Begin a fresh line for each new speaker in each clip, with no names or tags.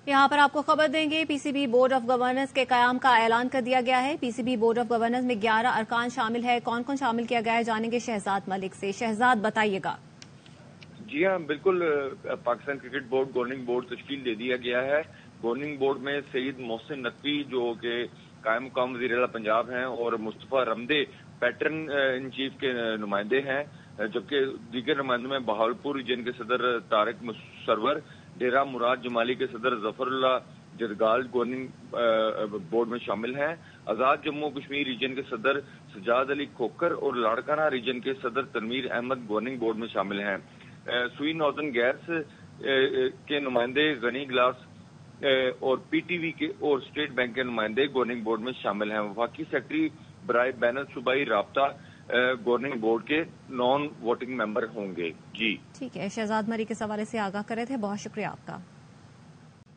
यहाँ पर आपको खबर देंगे, पीसीबी बोर्ड ऑफ गवर्नेंस के कयाम का ऐलान कर दिया गया है। पीसीबी बोर्ड ऑफ गवर्नेंस में 11 अरकान शामिल है। कौन कौन शामिल किया गया है, जानेंगे शहजाद मलिक से। शहजाद, बताइएगा।
जी हाँ, बिल्कुल। Pakistan cricket board governing board तश्कील दे दिया गया है। गवर्निंग बोर्ड में सईद मोहसिन नकवी जो कि कायम मुकाम वज़ीर आला पंजाब हैं और Mustafa Ramday pattern in chief के नुमाइंदे हैं, जबकि दीगर नुमाइंदों में बहावलपुर रीजन के सदर तारिक सरवर, डेरा मुराद जमाली के सदर जफरुल्लाह जरगाल गवर्निंग बोर्ड में शामिल हैं। आज़ाद जम्मू कश्मीर रीजन के सदर सजाद अली खोकर और लाड़काना रीजन के सदर तनवीर अहमद गवर्निंग बोर्ड में शामिल हैं। सुई नॉर्दर्न गैस के नुमाइंदे गनी ग्लास और पीटीवी के और स्टेट बैंक के नुमाइंदे गवर्निंग बोर्ड में शामिल हैं। वफाकी सेक्रेटरी बराए बैन सूबाई राब्ता गवर्निंग बोर्ड के नॉन वोटिंग मेंबर होंगे। जी
ठीक है, शहजाद मरी के हवाले से आगाह करे थे, बहुत शुक्रिया आपका।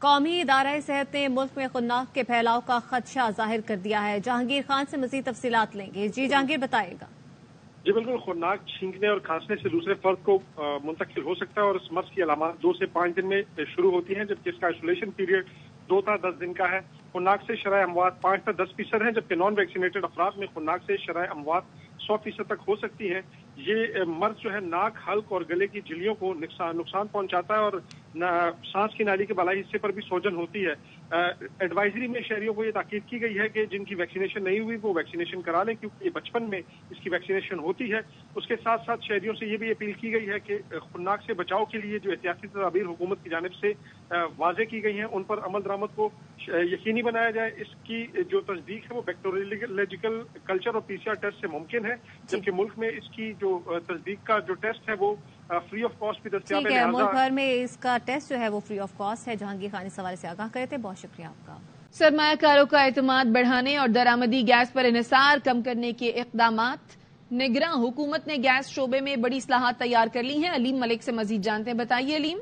कौमी इदारा सेहत ने मुल्क में खुन्नाक के फैलाव का खदशा जाहिर कर दिया है। जहांगीर खान से मजीद तफसीलात लेंगे। जी जहांगीर, बताएगा।
जी बिल्कुल, खुरनाक छींकने और खांसने से दूसरे फर्द को मुंतकिल हो सकता है और इस मर्ज की अलामत 2 से 5 दिन में शुरू होती हैं, जबकि इसका आइसोलेशन पीरियड 2 था 10 दिन का है। खुरनाक से शरह अमवात 5 से 10% है, जबकि नॉन वैक्सीनेटेड अफराद में खुरनाक से शरह अमवात 100% तक हो सकती है। ये मर्ज जो है नाक, हल्क और गले की झिल्लियों को नुकसान पहुंचाता है और सांस की नाली के बालाई हिस्से पर भी सोजन होती है। एडवाइजरी में शहरियों को ये ताकीद की गई है कि जिनकी वैक्सीनेशन नहीं हुई वो वैक्सीनेशन करा लें, क्योंकि ये बचपन में इसकी वैक्सीनेशन होती है। उसके साथ साथ शहरियों से ये भी अपील की गई है कि खुन्नाक से बचाव के लिए जो एहतियाती तदाबीर हुकूमत की जानिब से वाजे की गई हैं उन पर अमल दरामद को यकीनी बनाया जाए। इसकी जो तस्दीक है वो बैक्टीरियोलॉजिकल कल्चर और पीसीआर टेस्ट से मुमकिन है, जबकि मुल्क में इसकी जो तस्दीक का जो टेस्ट है वो फ्री ऑफ कॉस्ट भी दस्तियाब है।
मुल्क भर में इसका टेस्ट जो है वो फ्री ऑफ कॉस्ट है। जहांगीर खान इस हवाले से आगाह करे थे, बहुत शुक्रिया आपका।
सरमायाकारों का एतमाद बढ़ाने और दरामदी गैस पर इन्हिसार कम करने के इक़दामात। निगरां हुकूमत ने गैस शोबे में बड़ी इस्लाहात तैयार कर ली हैं। अलीम मलिक से मजीद जानते हैं, बताइए अलीम।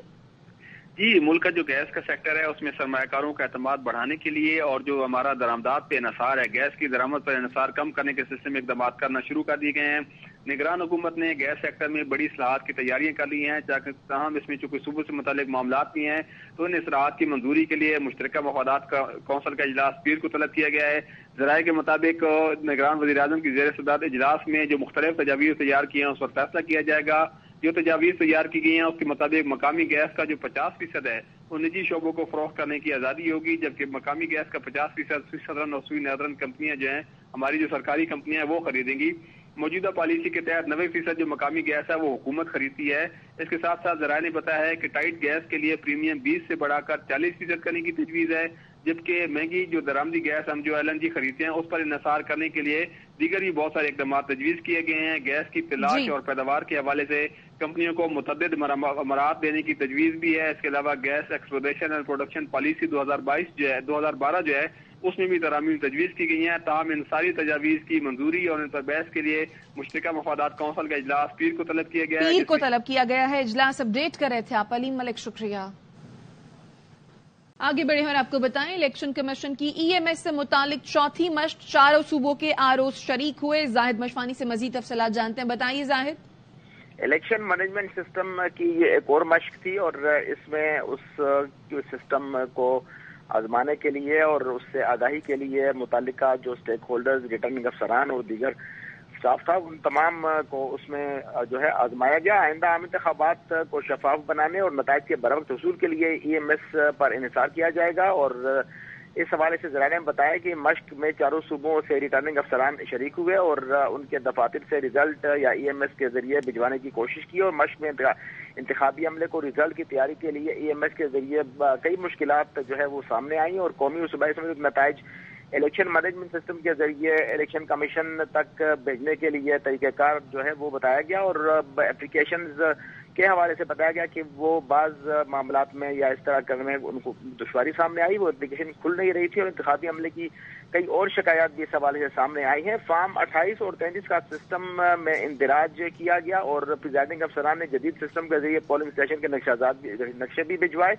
जी, मुल्क का जो गैस का सेक्टर है उसमें सरमायाकारों का एतमाद बढ़ाने के लिए और जो हमारा दरामदात पे इन्हिसार है, गैस की दरामद पर इन्हिसार कम करने के सिलसिले में इक़दामात करना शुरू कर दिए गए हैं। निगरान हुकूमत ने गैस सेक्टर में बड़ी इस्लाहात की तैयारियां कर ली हैं, ताहम इसमें चूंकि सूबे से मुतालिक मामला भी हैं तो इन इसरात की मंजूरी के लिए मुश्तरका मफादात का कौंसल का इजलास पीर को तलब किया गया है। जराये के मुताबिक निगरान वज़ीर आज़म की ज़ेर सदारत इजलास में जो मुख्तलिफ तजावीज़ तैयार किए हैं उस पर फैसला किया जाएगा। जो तजावीज़ तैयार की गई हैं उसके मुताबिक मकामी गैस का जो 50% है वो निजी शोबों को फरोख्त करने की आज़ादी होगी, जबकि मकामी गैस का 50% सदरन और सुई नदरन कंपनियां जो हैं, हमारी जो सरकारी कंपनियां हैं वो खरीदेंगी। मौजूदा पॉलिसी के तहत 90% जो मकामी गैस है वो हुकूमत खरीदती है। इसके साथ साथ जराये ने बताया है कि टाइट गैस के लिए प्रीमियम 20 से बढ़ाकर 40% करने की तजवीज़ है, जबकि महंगी जो दरामदी गैस हम जो LNG खरीदते हैं उस पर इन्हिसार करने के लिए दीगर भी बहुत सारे इक़दाम तजवीज़ किए गए हैं। गैस की तलाश और पैदावार के हवाले से कंपनियों को मुतअद्दिद मराहत देने की तजवीज़ भी है। इसके अलावा gas exploration and production policy 2012 जो है उसमें भी तरामीम तजवीज़ की गई हैं। ताहम इन सारी तजावीज़ की मंजूरी और इन पर बहस के लिए मुश्तरका मफादात कौंसल का इजलास पीर को तलब किया गया है।
इजलास अपडेट कर रहे थे आप अलीम मलिक, शुक्रिया। आगे बढ़े और आपको बताएं, इलेक्शन कमीशन की EMS से मुतालिक चौथी मश्क 4 सूबों के आरओस शरीक हुए। जाहिद मशफानी से मजीद तफसीलात जानते हैं, बताइए जाहिद।
इलेक्शन मैनेजमेंट सिस्टम की ये एक और मश्क थी और इसमें उस सिस्टम को आजमाने के लिए और उससे आगाही के लिए मुतालिका जो स्टेक होल्डर्स, रिटर्निंग अफसरान और दीगर स्टाफ था उन तमाम को उसमें जो है आजमाया गया। आइंदा आम इंतखाबात को शफाफ बनाने और नताइज के बरवक्त हसूल के लिए EMS पर इन्हिसार किया जाएगा। और इस हवाले से ज़राए ने बताया कि मश्क में 4 सूबों से रिटर्निंग अफसरान शरीक हुए और उनके दफातर से रिजल्ट या EMS के जरिए भिजवाने की कोशिश की और मश्क में इंतखाबी अमले को रिजल्ट की तैयारी के लिए EMS के जरिए कई मुश्किलात जो है वो सामने आई और कौमी और सूबाई समेत नताइज इलेक्शन मैनेजमेंट सिस्टम के जरिए इलेक्शन कमीशन तक भेजने के लिए तरीक़ेकार जो है वो बताया गया और एप्लीकेशंस के हवाले से बताया गया कि वो बाज़ मामलात में या इस तरह करने में उनको दुश्वारी सामने आई, वो एप्लीकेशन खुल नहीं रही थी और इंतखाबी अमले की कई और शिकायत भी इस हवाले से सामने आई हैं। फॉर्म 28 और 33 का सिस्टम में इंदिराज किया गया और प्रिजाइडिंग अफसरान ने जदीद सिस्टम के जरिए पोलिंग स्टेशन के नक्शे भी भिजवाए।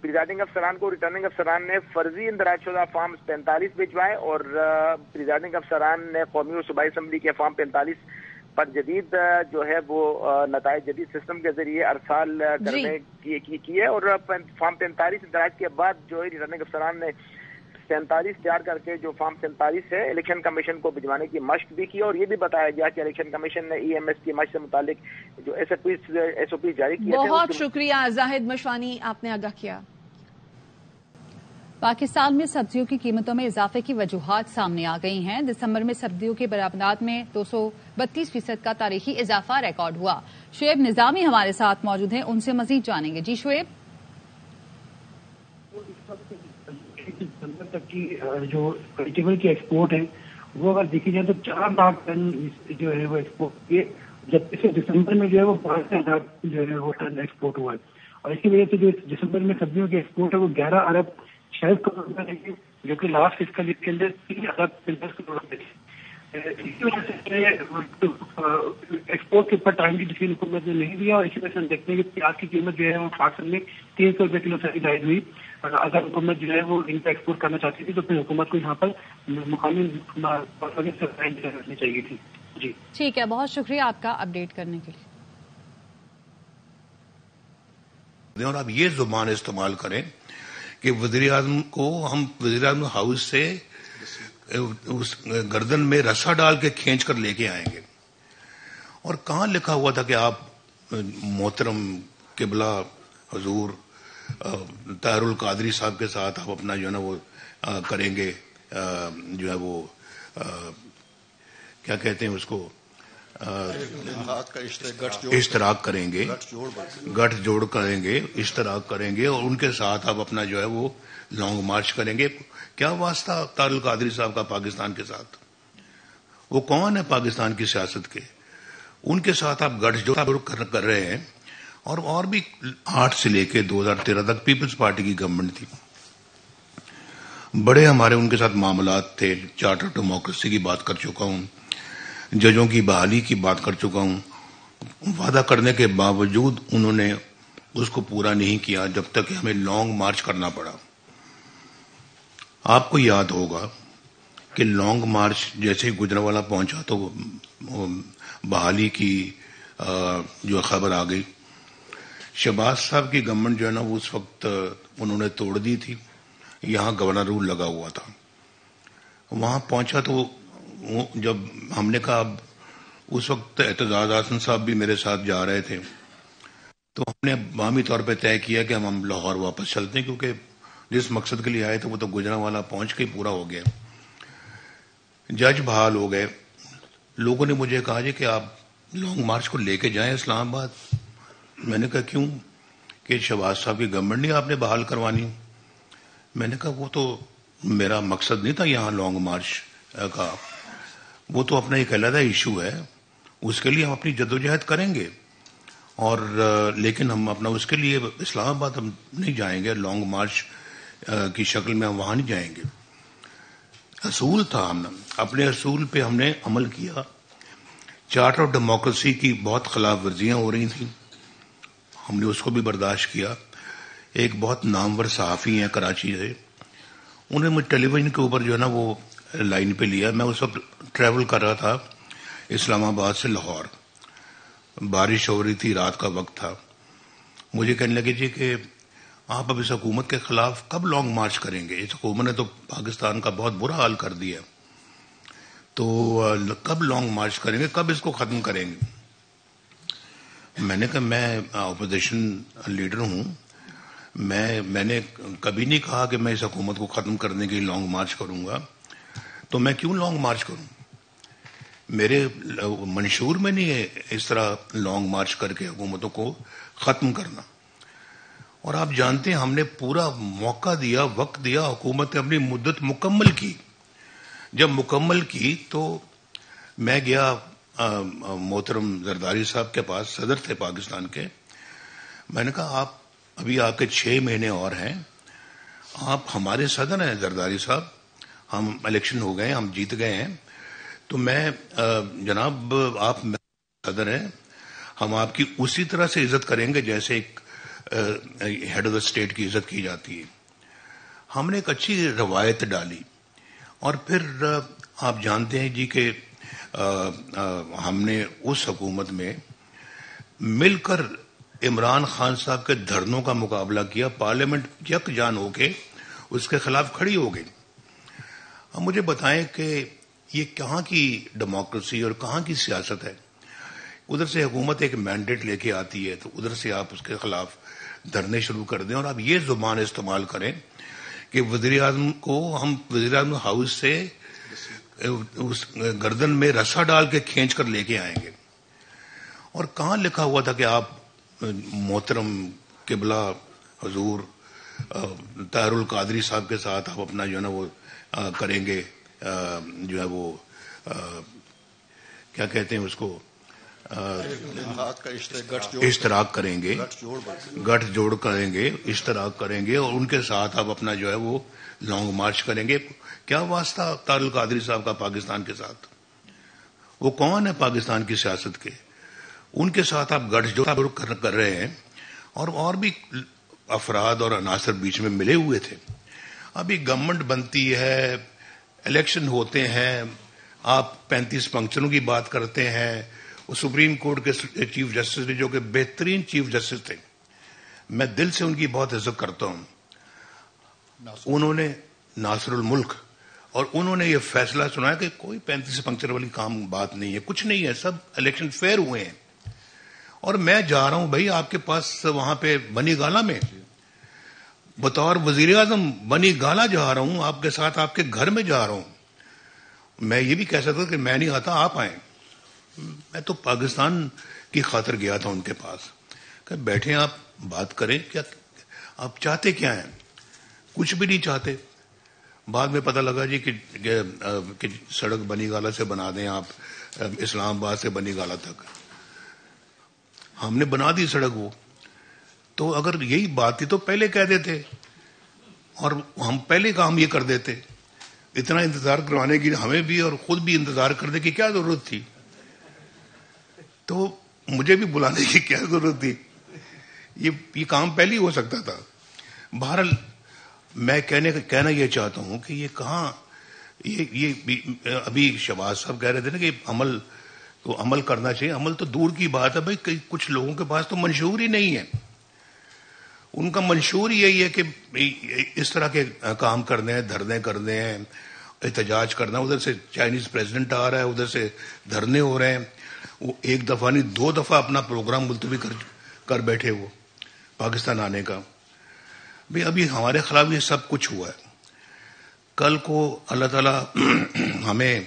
प्रिजाइडिंग अफसरान को रिटर्निंग अफसरान ने फर्जी इंदराज शुदा फॉर्म 45 भिजवाए और प्रिजाइडिंग अफसरान ने कौमी और सूबाई असम्बली के फॉर्म 45 پر جدید جو ہے وہ نتائج جدید سسٹم کے ذریعے ارسال کرنے کی ہے. اور فارم 43 اندراج کے بعد جو ہے ریٹرننگ افسران نے 47 تیار کر کے جو فارم 47 ہے الیکشن کمیشن کو بھجوانے کی مشق بھی کی, اور یہ بھی بتایا گیا کہ الیکشن کمیشن نے ای ایم ایس کی مشق سے متعلق جو ایس او پی جاری کیے تھے.
بہت شکریہ زاہد مشوانی, آپ نے آگاہ کیا.
پاکستان میں سبزیوں کی قیمتوں میں اضافے کی وجوہات سامنے آ گئی ہیں. دسمبر میں سبزیوں کی برآمدات میں 232% کا تاریخی اضافہ ریکارڈ ہوا. شعیب نظامی ہمارے ساتھ موجود ہیں, ان سے مزید جانیں گے. جی شعیب.
دسمبر تک کی جو ویجیٹیبل کی ایکسپورٹ ہے وہ اگر دیکھی جائے تو 4 لاکھ ٹن جو ہے وہ ایکسپورٹ کیے, جبکہ سے دسمبر میں جو ہے وہ 5,000 جو ہے وہ ٹن ایکسپورٹ ہوا ہے. اور اس کی وجہ سے جو دسمبر میں سبزیوں کی ایکسپورٹ ہے وہ 11 ارب 6 کروڑ روپے رہی, جو کہ لاسٹ فسکل ایئر کے اندر 3 ارب 10 کروڑ روپے تھی. اس کی وجہ سے ایکسپورٹ کے اوپر ٹائم کی ڈسیزن حکومت نے نہیں دیا, اور اسی وجہ سے ہم دیکھتے ہیں کہ پیاز کی قیمت جو ہے وہ پاکستان میں 300 روپے کلو سے زائد ہوئی. اگر حکومت جو ہے وہ ان کو ایکسپورٹ کرنا چاہتی تھی تو پھر حکومت کو یہاں پر مقامی رکھنی چاہیے تھی. جی
ٹھیک ہے, بہت شکریہ آپ کا اپڈیٹ کرنے کے لیے.
اور آپ یہ زبان استعمال کریں کہ وزیر اعظم کو ہم وزیر اعظم ہاؤس سے اس گردن میں رسا ڈال کے کھینچ کر لے کے آئیں گے. اور کہاں لکھا ہوا تھا کہ آپ محترم قبلہ حضور طاہر القادری صاحب کے ساتھ آپ اپنا جو ہے نا وہ کریں گے, جو ہے وہ کیا کہتے ہیں اس کو, اشتراک کریں گے, گٹھ جوڑ کریں گے, اشتراک کریں گے, اور ان کے ساتھ آپ اپنا جو ہے وہ لانگ مارچ کریں گے. کیا واسطہ طاہر القادری صاحب کا پاکستان کے ساتھ؟ وہ کون ہے پاکستان کی سیاست کے؟ ان کے ساتھ آپ گٹھ جوڑ کر رہے ہیں. اور بھی 8 سے لے کے 2013 تک پیپلز پارٹی کی گورنمنٹ تھی, بڑے ہمارے ان کے ساتھ معاملات تھے. چارٹر ڈیموکریسی کی بات کر چکا ہوں, ججوں کی بحالی کی بات کر چکا ہوں. وعدہ کرنے کے باوجود انہوں نے اس کو پورا نہیں کیا, جب تک کہ ہمیں لانگ مارچ کرنا پڑا. آپ کو یاد ہوگا کہ لانگ مارچ جیسے ہی گجرانوالہ پہنچا تو بحالی کی جو خبر آ گئی. شہباز صاحب کی گورنمنٹ جو ہے نا وہ اس وقت انہوں نے توڑ دی تھی. یہاں گورنر رول لگا ہوا تھا. وہاں پہنچا تو جب ہم نے کہا, اب اس وقت اعتزاز احسن صاحب بھی میرے ساتھ جا رہے تھے, تو ہم نے باہمی طور پہ طے کیا کہ ہم لاہور واپس چلتے ہیں, کیونکہ جس مقصد کے لیے آئے تھے وہ تو گجرانوالہ پہنچ کے پورا ہو گیا. جج بحال ہو گئے. لوگوں نے مجھے کہا جی کہ آپ لانگ مارچ کو لے کے جائیں اسلام آباد. میں نے کہا کیوں؟ کہ شہباز صاحب کی گورنمنٹ نہیں آپ نے بحال کروانی. میں نے کہا وہ تو میرا مقصد نہیں تھا یہاں لانگ مارچ کا, وہ تو اپنا ایک علیحدہ ایشو ہے, اس کے لیے ہم اپنی جدوجہد کریں گے, اور لیکن ہم اپنا اس کے لیے اسلام آباد ہم نہیں جائیں گے, لانگ مارچ کی شکل میں ہم وہاں نہیں جائیں گے. اصول تھا, ہم نے اپنے اصول پہ ہم نے عمل کیا. چارٹر آف ڈیموکریسی کی بہت خلاف ورزیاں ہو رہی تھیں, ہم نے اس کو بھی برداشت کیا. ایک بہت نامور صحافی ہیں کراچی سے, انہوں نے مجھے ٹیلی ویژن کے اوپر جو ہے نا وہ لائن پہ لیا. میں اس وقت ٹریول کر رہا تھا اسلام آباد سے لاہور, بارش ہو رہی تھی, رات کا وقت تھا. مجھے کہنے لگے جی کہ آپ اب اس حکومت کے خلاف کب لانگ مارچ کریں گے؟ اس حکومت نے تو پاکستان کا بہت برا حال کر دیا, تو کب لانگ مارچ کریں گے, کب اس کو ختم کریں گے؟ میں نے کہا میں اپوزیشن لیڈر ہوں, میں نے کبھی نہیں کہا کہ میں اس حکومت کو ختم کرنے کے لیے لانگ مارچ کروں گا, تو میں کیوں لانگ مارچ کروں؟ میرے منشور میں نہیں ہے اس طرح لانگ مارچ کر کے حکومتوں کو ختم کرنا. اور آپ جانتے ہیں ہم نے پورا موقع دیا, وقت دیا, حکومت نے اپنی مدت مکمل کی. جب مکمل کی تو میں گیا محترم زرداری صاحب کے پاس, صدر تھے پاکستان کے. میں نے کہا آپ ابھی آپ کے 6 مہینے اور ہیں, آپ ہمارے صدر ہیں زرداری صاحب, ہم الیکشن ہو گئے, ہم جیت گئے ہیں, تو میں جناب آپ صدر ہیں, ہم آپ کی اسی طرح سے عزت کریں گے جیسے ایک ہیڈ آف دا اسٹیٹ کی عزت کی جاتی ہے. ہم نے ایک اچھی روایت ڈالی, اور پھر آپ جانتے ہیں جی کہ ہم نے اس حکومت میں مل کر عمران خان صاحب کے دھرنوں کا مقابلہ کیا، پارلیمنٹ یکجان ہو کے اس کے خلاف کھڑی ہو گئی. اب مجھے بتائیں کہ یہ کہاں کی ڈیموکریسی اور کہاں کی سیاست ہے؟ ادھر سے حکومت ایک مینڈیٹ لے کے آتی ہے تو ادھر سے آپ اس کے خلاف دھرنے شروع کر دیں اور آپ یہ زبان استعمال کریں کہ وزیر اعظم کو ہم وزیر اعظم ہاؤس سے اس گردن میں رسا ڈال کے کھینچ کر لے کے آئیں گے. اور کہاں لکھا ہوا تھا کہ آپ محترم قبلہ حضور طاہر القادری صاحب کے ساتھ آپ اپنا جو ہے نا وہ کریں گے، جو ہے وہ کیا کہتے ہیں اس کو، اشتراک کریں گے، گٹھ جوڑ کریں گے، اشتراک کریں گے اور ان کے ساتھ آپ اپنا جو ہے وہ لانگ مارچ کریں گے. کیا واسطہ طاہر القادری صاحب کا پاکستان کے ساتھ؟ وہ کون ہے پاکستان کی سیاست کے؟ ان کے ساتھ آپ گٹھ جوڑ کر رہے ہیں اور بھی افراد اور عناصر بیچ میں ملے ہوئے تھے. ابھی گورنمنٹ بنتی ہے، الیکشن ہوتے ہیں، آپ 35 فنکشنوں کی بات کرتے ہیں. وہ سپریم کورٹ کے چیف جسٹس جو کہ بہترین چیف جسٹس تھے، میں دل سے ان کی بہت عزت کرتا ہوں. انہوں نے ناصر الملک، اور انہوں نے یہ فیصلہ سنا کہ کوئی 35 فنکشن والی بات نہیں ہے، کچھ نہیں ہے، سب الیکشن فیئر ہوئے ہیں. اور میں جا رہا ہوں بھائی آپ کے پاس وہاں پہ بنی گالا میں بطور وزیر اعظم بنی گالا جا رہا ہوں، آپ کے ساتھ آپ کے گھر میں جا رہا ہوں. میں یہ بھی کہہ سکتا ہوں کہ میں نہیں آتا، آپ آئیں. میں تو پاکستان کی خاطر گیا تھا ان کے پاس کہ بیٹھیں آپ بات کریں، کیا آپ چاہتے کیا ہیں؟ کچھ بھی نہیں چاہتے. بعد میں پتہ لگا جی کہ سڑک بنی گالا سے بنا دیں آپ اسلام آباد سے بنی گالا تک. ہم نے بنا دی سڑک. وہ تو اگر یہی بات تھی تو پہلے کہہ دیتے اور ہم پہلے کام یہ کر دیتے. اتنا انتظار کروانے کی ہمیں بھی اور خود بھی انتظار کرنے کی کیا ضرورت تھی؟ تو مجھے بھی بلانے کی کیا ضرورت تھی؟ یہ کام پہلے ہی ہو سکتا تھا. بہرحال میں کہنا یہ چاہتا ہوں کہ یہ کہاں یہ ابھی شہباز صاحب کہہ رہے تھے نا کہ عمل کو عمل کرنا چاہیے. عمل تو دور کی بات ہے بھائی، کچھ لوگوں کے پاس تو منشور ہی نہیں ہے. ان کا منشور یہی ہے کہ اس طرح کے کام کرنے ہیں، دھرنے کرنے ہیں، احتجاج کرنا. ادھر سے چائنیز پریزیڈنٹ آ رہا ہے، ادھر سے دھرنے ہو رہے ہیں. وہ ایک دفعہ نہیں 2 دفعہ اپنا پروگرام ملتوی کر بیٹھے وہ پاکستان آنے کا. بھائی ابھی ہمارے خلاف یہ سب کچھ ہوا ہے. کل کو اللہ تعالیٰ ہمیں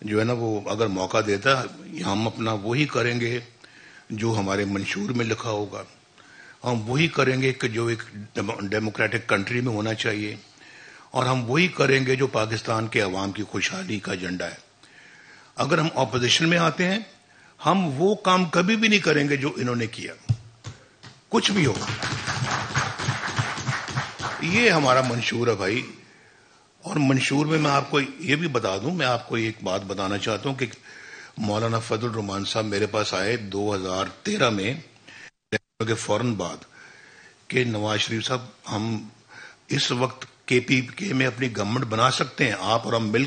جو ہے نا وہ اگر موقع دیتا ہے، ہم اپنا وہی کریں گے جو ہمارے منشور میں لکھا ہوگا. ہم وہی کریں گے کہ جو ایک ڈیموکریٹک کنٹری میں ہونا چاہیے، اور ہم وہی کریں گے جو پاکستان کے عوام کی خوشحالی کا ایجنڈا ہے. اگر ہم اپوزیشن میں آتے ہیں، ہم وہ کام کبھی بھی نہیں کریں گے جو انہوں نے کیا، کچھ بھی ہو. یہ ہمارا منشور ہے بھائی. اور منشور میں آپ کو یہ بھی بتا دوں، میں آپ کو ایک بات بتانا چاہتا ہوں کہ مولانا فضل الرحمان صاحب میرے پاس آئے 2013 میں کے فوراً بعد کہ نواز شریف صاحب ہم اس وقت KPK میں اپنی گورنمنٹ بنا سکتے ہیں، آپ اور ہم مل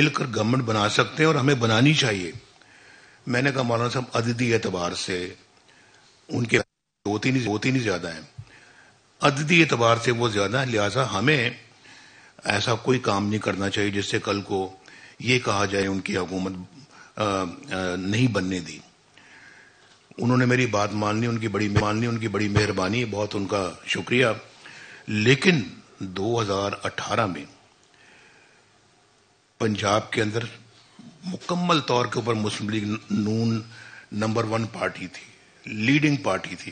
کر گورنمنٹ بنا سکتے ہیں اور ہمیں بنانی چاہیے. میں نے کہا مولانا صاحب عددی اعتبار سے ان کے ہوتی نہیں زیادہ ہیں، عددی اعتبار سے وہ زیادہ ہیں، لہذا ہمیں ایسا کوئی کام نہیں کرنا چاہیے جس سے کل کو یہ کہا جائے ان کی حکومت نہیں بننے دی. انہوں نے میری بات مان لی، ان کی بڑی مہربانی، بہت ان کا شکریہ. لیکن 2018 میں پنجاب کے اندر مکمل طور کے اوپر مسلم لیگ نون نمبر 1 پارٹی تھی، لیڈنگ پارٹی تھی.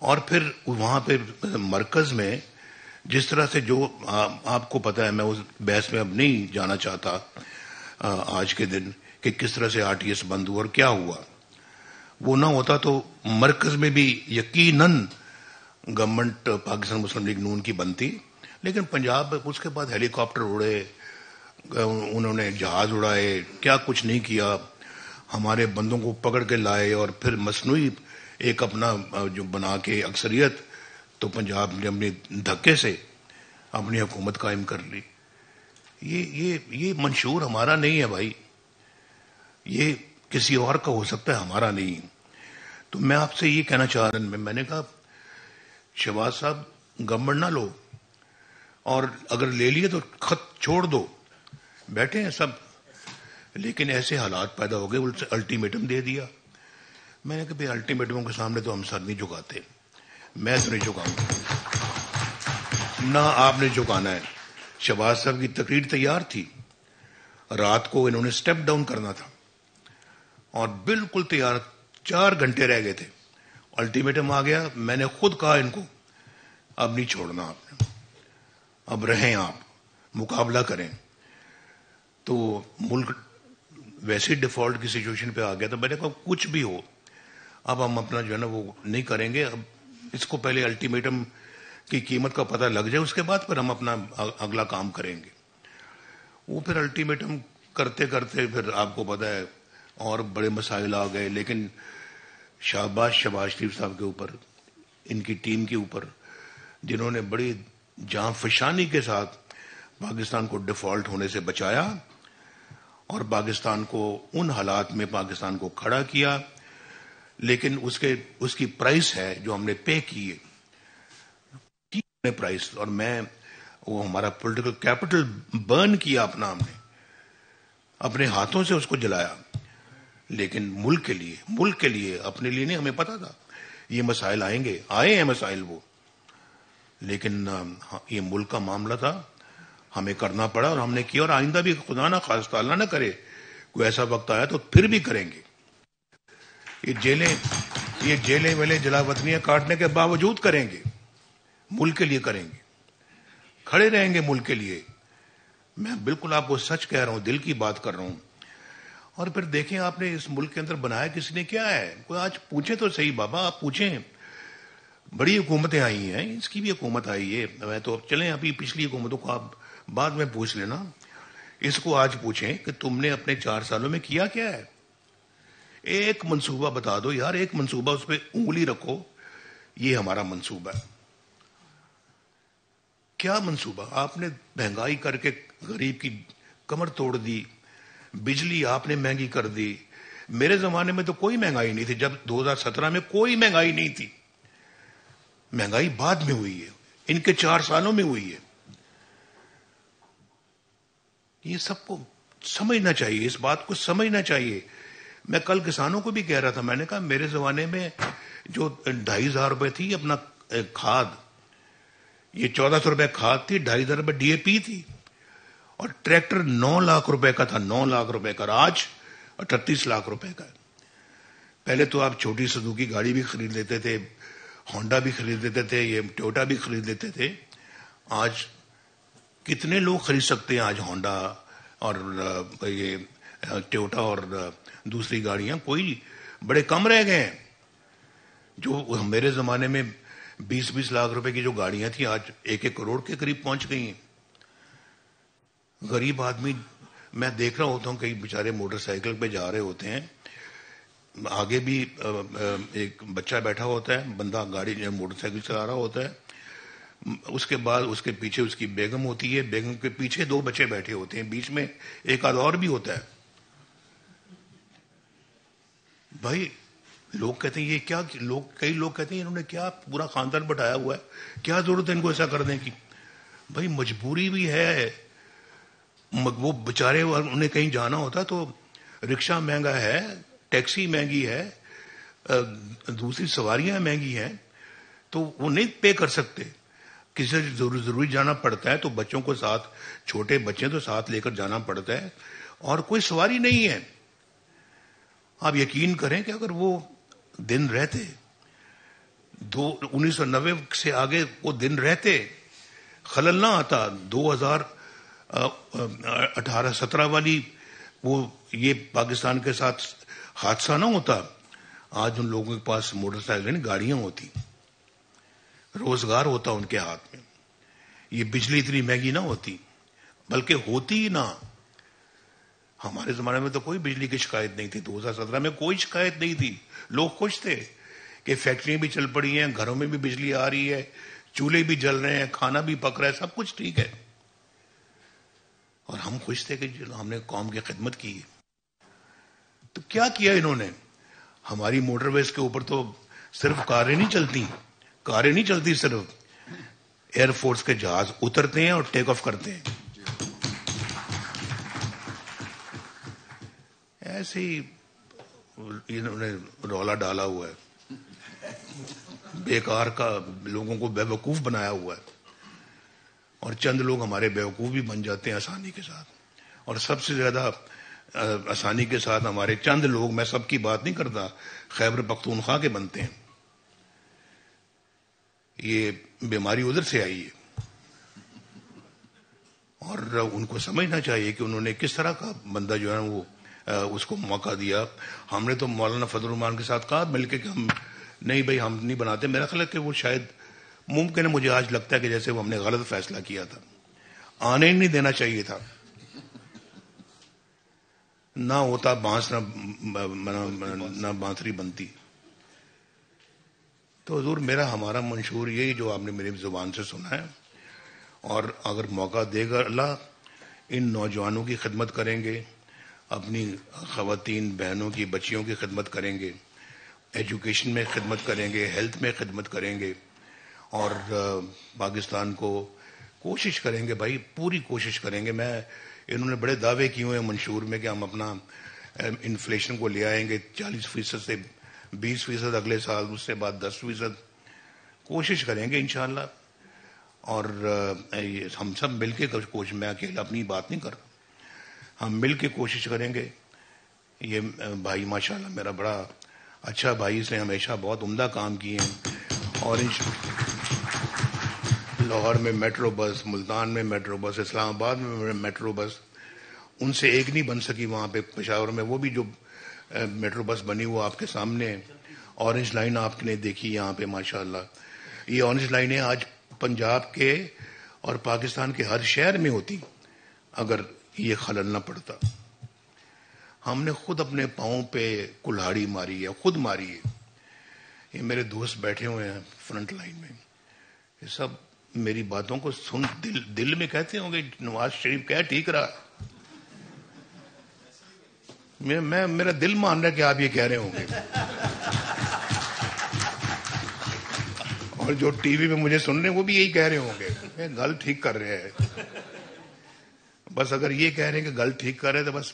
اور پھر وہاں پہ مرکز میں جس طرح سے جو آپ کو پتا ہے، میں اس بحث میں اب نہیں جانا چاہتا آج کے دن کہ کس طرح سے RTS بند ہوا اور کیا ہوا. وہ نہ ہوتا تو مرکز میں بھی یقیناً گورنمنٹ پاکستان مسلم لیگ نون کی بنتی. لیکن پنجاب اس کے بعد ہیلی کاپٹر اڑے، انہوں نے جہاز اڑائے، کیا کچھ نہیں کیا. ہمارے بندوں کو پکڑ کے لائے اور پھر مصنوعی ایک اپنا جو بنا کے اکثریت، تو پنجاب نے اپنے دھکے سے اپنی حکومت قائم کر لی. یہ منشور ہمارا نہیں ہے بھائی, یہ کسی اور کا ہو سکتا ہے, ہمارا نہیں. تو میں آپ سے یہ کہنا چاہ رہا ہوں, میں نے کہا شہباز صاحب گورنمنٹ نہ لو, اور اگر لے لیے تو خط چھوڑ دو, بیٹھے ہیں سب. لیکن ایسے حالات پیدا ہو گئے, الٹیمیٹم دے دیا. میں نے کہا بھائی الٹیمیٹموں کے سامنے تو ہم سر نہیں جھکاتے, میں تو نہیں جھکاؤں گا, نہ آپ نے جھکانا ہے. شہباز صاحب کی تقریر تیار تھی, رات کو انہوں نے سٹیپ ڈاؤن کرنا تھا اور بالکل تیار, 4 گھنٹے رہ گئے تھے, الٹیمیٹم آ گیا. میں نے خود کہا ان کو اب نہیں چھوڑنا آپ نے, اب رہیں آپ, مقابلہ کریں. تو ملک ویسے ڈیفالٹ کی سچویشن پہ آ گیا. تو میں نے کہا کچھ بھی ہو اب ہم اپنا جو ہے نا وہ نہیں کریں گے, اب اس کو پہلے الٹیمیٹم کی قیمت کا پتہ لگ جائے, اس کے بعد پھر ہم اپنا اگلا کام کریں گے. وہ پھر الٹیمیٹم کرتے کرتے پھر آپ کو پتہ ہے اور بڑے مسائل آ گئے. لیکن شہباز شریف صاحب کے اوپر, ان کی ٹیم کے اوپر, جنہوں نے بڑی جاں فشانی کے ساتھ پاکستان کو ڈیفالٹ ہونے سے بچایا اور پاکستان کو ان حالات میں پاکستان کو کھڑا کیا. لیکن اس کی پرائس ہے جو ہم نے پے کی ہے پرائس, اور میں وہ ہمارا پولیٹیکل کیپٹل برن کیا اپنا, ہم نے اپنے ہاتھوں سے اس کو جلایا. لیکن ملک کے لیے اپنے لیے نہیں. ہمیں پتا تھا یہ مسائل آئیں گے, آئے ہیں مسائل وہ, لیکن یہ ملک کا معاملہ تھا, ہمیں کرنا پڑا اور ہم نے کیا. اور آئندہ بھی خدا نہ خواستہ اللہ نہ کرے کوئی ایسا وقت آیا تو پھر بھی کریں گے. یہ جیلیں ویلیں جلا وطنیاں کاٹنے کے باوجود کریں گے, ملک کے لیے کریں گے, کھڑے رہیں گے ملک کے لیے. میں بالکل آپ کو سچ کہہ رہا ہوں, دل کی بات کر رہا ہوں. اور پھر دیکھیں آپ نے اس ملک کے اندر بنایا کس نے کیا ہے, کوئی آج پوچھیں تو صحیح بابا, آپ پوچھیں. بڑی حکومتیں آئی ہیں, اس کی بھی حکومت آئی ہے, میں تو چلیں ابھی پچھلی حکومتوں کو آپ بعد میں پوچھ لینا. اس کو آج پوچھیں کہ تم نے اپنے 4 سالوں میں کیا کیا ہے. ایک منصوبہ بتا دو یار, ایک منصوبہ, اس پہ انگلی رکھو, یہ ہمارا منصوبہ ہے. کیا منصوبہ؟ آپ نے مہنگائی کر کے غریب کی کمر توڑ دی, بجلی آپ نے مہنگی کر دی. میرے زمانے میں تو کوئی مہنگائی نہیں تھی, جب 2017 میں کوئی مہنگائی نہیں تھی. مہنگائی بعد میں ہوئی ہے, ان کے 4 سالوں میں ہوئی ہے. یہ سب کو سمجھنا چاہیے, اس بات کو سمجھنا چاہیے. میں کل کسانوں کو بھی کہہ رہا تھا, میں نے کہا میرے زمانے میں جو 2,500 روپے تھی اپنا کھاد, یہ 1,400 روپے کھاد تھی, 2,500 روپے ڈی اے پی تھی, اور ٹریکٹر 9 لاکھ روپے کا تھا, 9 لاکھ روپے کا. آج 38 لاکھ روپے کا. پہلے تو آپ چھوٹی سزوکی گاڑی بھی خرید لیتے تھے, ہونڈا بھی خرید لیتے تھے, یہ ٹویوٹا بھی خرید لیتے تھے. آج کتنے لوگ خرید سکتے ہیں آج ہونڈا اور یہ ٹویوٹا اور دوسری گاڑیاں؟ کوئی, بڑے کم رہ گئے ہیں. جو میرے زمانے میں 20-20 لاکھ روپے کی جو گاڑیاں تھیں آج 1-1 کروڑ کے قریب پہنچ گئی ہیں. غریب آدمی, میں دیکھ رہا ہوتا ہوں کئی بیچارے موٹر سائیکل پہ جا رہے ہوتے ہیں, آگے بھی ایک بچہ بیٹھا ہوتا ہے, بندہ گاڑی موٹر سائیکل چلا رہا ہوتا ہے, اس کے بعد اس کے پیچھے اس کی بیگم ہوتی ہے, بیگم کے پیچھے 2 بچے بیٹھے ہوتے ہیں, بیچ میں ایک آدھ اور بھی ہوتا ہے. بھائی لوگ کہتے ہیں یہ کیا, کئی لوگ کہتے ہیں انہوں نے کیا پورا خاندان بٹھایا ہوا ہے, کیا ضرورت ہے ان کو ایسا کرنے کی. بھائی مجبوری بھی ہے, وہ بےچارے انہیں کہیں جانا ہوتا تو رکشہ مہنگا ہے, ٹیکسی مہنگی ہے, دوسری سواریاں مہنگی ہیں, تو وہ نہیں پے کر سکتے. کسی سے ضروری جانا پڑتا ہے تو بچوں کو ساتھ, چھوٹے بچے تو ساتھ لے کر جانا پڑتا ہے, اور کوئی سواری نہیں ہے. آپ یقین کریں کہ اگر وہ دن رہتے 1990 سے آگے, وہ دن رہتے, خلل نہ آتا, 2018-17 والی وہ یہ پاکستان کے ساتھ حادثہ نہ ہوتا, آج ان لوگوں کے پاس موٹر سائیکل گاڑیاں ہوتی, روزگار ہوتا ان کے ہاتھ میں, یہ بجلی اتنی مہنگی نہ ہوتی, بلکہ ہوتی ہی نہ. ہمارے زمانے میں تو کوئی بجلی کی شکایت نہیں تھی, 2017 میں کوئی شکایت نہیں تھی, لوگ خوش تھے کہ فیکٹریاں بھی چل پڑی ہیں, گھروں میں بھی بجلی آ رہی ہے, چولہے بھی جل رہے ہیں, کھانا بھی پک رہا ہے, سب کچھ ٹھیک ہے. اور ہم خوش تھے کہ ہم نے قوم کی خدمت کی. تو کیا کیا انہوں نے؟ ہماری موٹر ویز کے اوپر تو صرف کاریں نہیں چلتی صرف ایئر فورس کے جہاز اترتے ہیں اور ٹیک آف کرتے ہیں. ایسے ہی انہوں نے رولا ڈالا ہوا ہے، بیکار کا لوگوں کو بے وقوف بنایا ہوا ہے، اور چند لوگ ہمارے بے وقوف بھی بن جاتے ہیں آسانی کے ساتھ. اور سب سے زیادہ آسانی کے ساتھ ہمارے چند لوگ، میں سب کی بات نہیں کرتا، خیبر پختونخوا کے بنتے ہیں. یہ بیماری ادھر سے آئی ہے، اور ان کو سمجھنا چاہیے کہ انہوں نے کس طرح کا بندہ جو ہے وہ اس کو موقع دیا. ہم نے تو مولانا فضل الرحمان کے ساتھ کہا مل کے کہ ہم نہیں بھائی ہم نہیں بناتے. میرا خیال ہے کہ وہ شاید ممکن ہے، مجھے آج لگتا ہے کہ جیسے وہ ہم نے غلط فیصلہ کیا تھا، آنے ہی نہیں دینا چاہیے تھا. نہ ہوتا بانس نہ بانسری بنتی. تو حضور ہمارا منشور یہی جو آپ نے میری زبان سے سنا ہے، اور اگر موقع دے گا اللہ، ان نوجوانوں کی خدمت کریں گے، اپنی خواتین بہنوں کی بچیوں کی خدمت کریں گے، ایجوکیشن میں خدمت کریں گے، ہیلتھ میں خدمت کریں گے، اور پاکستان کو کوشش کریں گے بھائی، پوری کوشش کریں گے. انہوں نے بڑے دعوے کیے ہوئے ہیں منشور میں کہ ہم اپنا انفلیشن کو لے آئیں گے 40% سے 20%، اگلے سال اس سے بعد 10%. کوشش کریں گے انشاءاللہ. اور ہم سب مل کے کوشش، میں اکیلا اپنی بات نہیں کر رہا، ہم مل کے کوشش کریں گے. یہ بھائی ماشاءاللہ میرا بڑا اچھا بھائی، اس نے ہمیشہ بہت عمدہ کام کیے ہیں. اور لاہور میں میٹرو بس، ملتان میں میٹرو بس، اسلام آباد میں میٹرو بس، ان سے ایک نہیں بن سکی وہاں پہ پشاور میں. وہ بھی جو میٹرو بس بنی وہ آپ کے سامنے. اورنج لائن آپ نے دیکھی یہاں پہ ماشاءاللہ. یہ اورنج لائنیں آج پنجاب کے اور پاکستان کے ہر شہر میں ہوتی اگر یہ خلل نہ پڑتا. ہم نے خود اپنے پاؤں پہ کلہاڑی ماری ہے، خود ماری ہے. یہ میرے دوست بیٹھے ہوئے ہیں فرنٹ لائن میں، یہ سب میری باتوں کو سن دل میں کہتے ہوں گے نواز شریف کہہ ٹھیک رہا. میرا دل مان رہا ہے کہ آپ یہ کہہ رہے ہوں گے، اور جو ٹی وی میں مجھے سن رہے ہیں وہ بھی یہی کہہ رہے ہوں گے گل ٹھیک کر رہے ہیں. بس اگر یہ کہہ رہے ہیں کہ گل ٹھیک کر رہے ہیں تو بس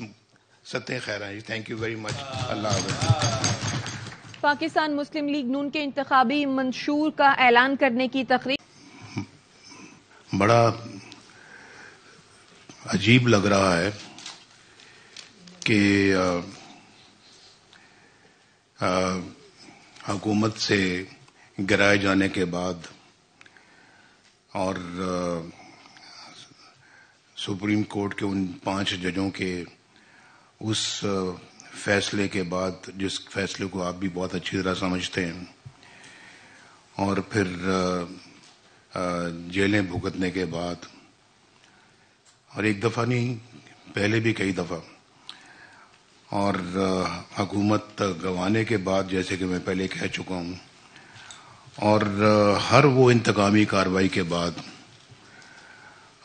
ستیں خیر ہیں. Thank you very much. اللہ حافظ.
پاکستان مسلم لیگ نون کے انتخابی منشور کا اعلان کرنے کی تقریب.
بڑا عجیب لگ رہا ہے کہ حکومت سے گرائے جانے کے بعد اور سپریم کورٹ کے ان 5 ججوں کے اس فیصلے کے بعد، جس فیصلے کو آپ بھی بہت اچھی طرح سمجھتے ہیں، اور پھر جیلیں بھگتنے کے بعد، اور ایک دفعہ نہیں پہلے بھی کئی دفعہ، اور حکومت گنوانے کے بعد جیسے کہ میں پہلے کہہ چکا ہوں، اور ہر وہ انتقامی کارروائی کے بعد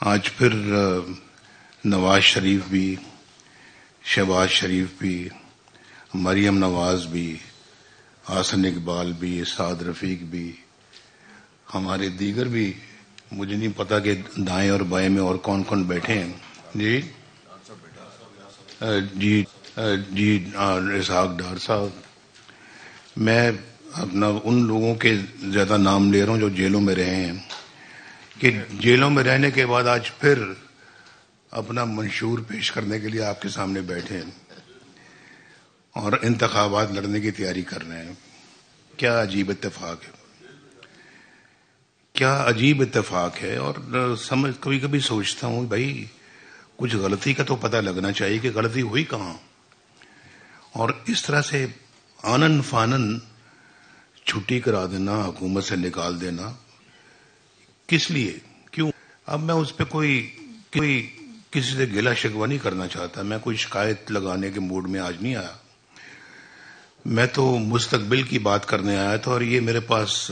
آج پھر نواز شریف بھی، شہباز شریف بھی، مریم نواز بھی، حسن اقبال بھی، سعد رفیق بھی، ہمارے دیگر بھی، مجھے نہیں پتا کہ دائیں اور بائیں میں اور کون کون بیٹھے ہیں. جی اسحاق ڈار صاحب، میں اپنا ان لوگوں کے زیادہ نام لے رہا ہوں جو جیلوں میں رہے ہیں، کہ جیلوں میں رہنے کے بعد آج پھر اپنا منشور پیش کرنے کے لیے آپ کے سامنے بیٹھے ہیں اور انتخابات لڑنے کی تیاری کر رہے ہیں. کیا عجیب اتفاق ہے، کیا عجیب اتفاق ہے. اور کبھی کبھی سوچتا ہوں بھائی کچھ غلطی کا تو پتہ لگنا چاہیے کہ غلطی ہوئی کہاں، اور اس طرح سے آنن فانن چھٹی کرا دینا، حکومت سے نکال دینا، کس لیے، کیوں؟ اب میں اس پہ کوئی کسی سے گلا شکوہ نہیں کرنا چاہتا، میں کوئی شکایت لگانے کے موڈ میں آج نہیں آیا. میں تو مستقبل کی بات کرنے آیا تھا، اور یہ میرے پاس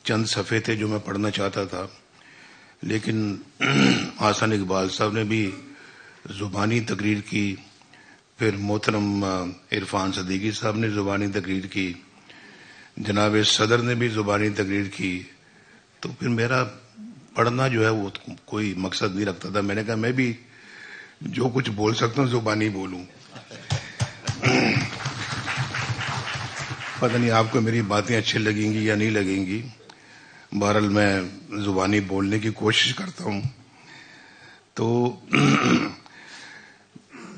چند صفحے تھے جو میں پڑھنا چاہتا تھا، لیکن حسن اقبال صاحب نے بھی ज़ुबानी तकरीर की, फिर मोहतरम इरफान सदीकी साहब ने ज़ुबानी तकरीर की, जनाब सदर ने भी ज़ुबानी तकरीर की, तो फिर मेरा पढ़ना जो है वो कोई मकसद नहीं रखता था। मैंने कहा मैं भी जो कुछ बोल सकता हूँ ज़ुबानी बोलूँ। पता नहीं आपको मेरी बातें अच्छी लगेंगी या नहीं लगेंगी, बहरहाल मैं ज़ुबानी बोलने की कोशिश करता हूँ। तो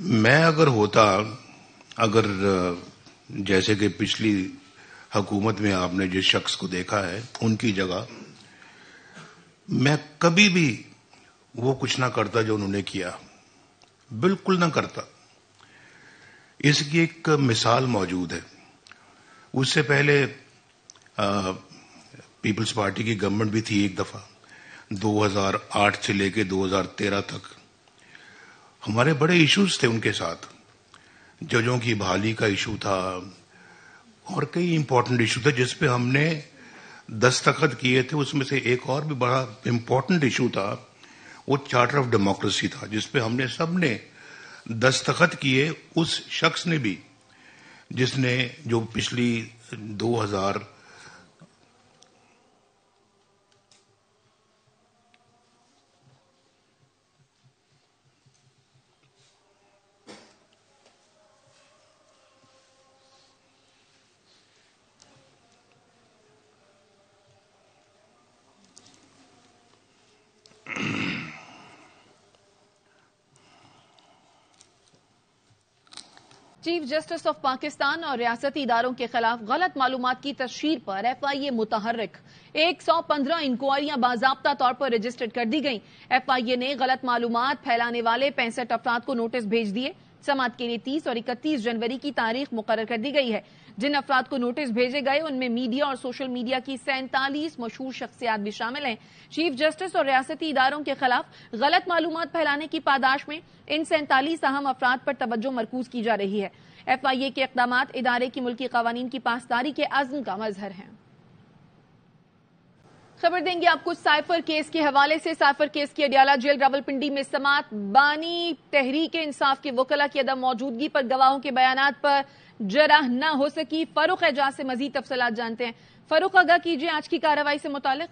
मैं अगर जैसे कि पिछली हुकूमत में आपने जिस शख्स को देखा है उनकी जगह मैं कभी भी वो कुछ ना करता जो उन्होंने किया, बिल्कुल ना करता। इसकी एक मिसाल मौजूद है। उससे पहले पीपल्स पार्टी की गवर्नमेंट भी थी एक दफा, 2008 से लेके 2013 तक। हमारे बड़े इश्यूज थे उनके साथ, जजों की बहाली का इशू था और कई इंपॉर्टेंट इशू थे जिस पे हमने दस्तखत किए थे। उसमें से एक और भी बड़ा इंपॉर्टेंट इशू था, वो चार्टर ऑफ डेमोक्रेसी था, जिस पे हमने सबने दस्तखत किए। उस शख्स ने भी जिसने जो पिछली 2000
चीफ जस्टिस ऑफ पाकिस्तान और रियासती इदारों के खिलाफ गलत मालूमात की तशहीर पर FIA मुतहर्रिक 115 इंक्वायरियां बाज़ाब्ता तौर पर रजिस्टर्ड कर दी गईं। FIA ने गलत मालूमात फैलाने वाले 65 अफराद को नोटिस भेज दिए। समाअत के लिए 30 और 31 जनवरी की तारीख मुकर्रर कर दी गई है। जिन अफराद को नोटिस भेजे गए उनमें मीडिया और सोशल मीडिया की 47 मशहूर शख्सियात भी शामिल हैं। चीफ जस्टिस और रियासती इदारों के खिलाफ गलत मालूमात फैलाने की पादाश में इन 47 अहम अफराद पर तवज्जो मरकूज की जा रही है। FIA के इक़दामात इदारे की मुल्की कवानीन की पासदारी के अज़्म का मजहर हैं। खबर देंगे आपको साइफर केस के हवाले से। साइफर केस की अडियाला जेल रावलपिंडी में समाअत। बानी तहरीक इंसाफ के वकला की अदम मौजूदगी पर गवाहों के बयानात पर जरह न हो सकी। फारूक एजाज से मजीद तफसीलात जानते हैं। फारूक, आगाह कीजिए आज की कार्रवाई से मुतालिक।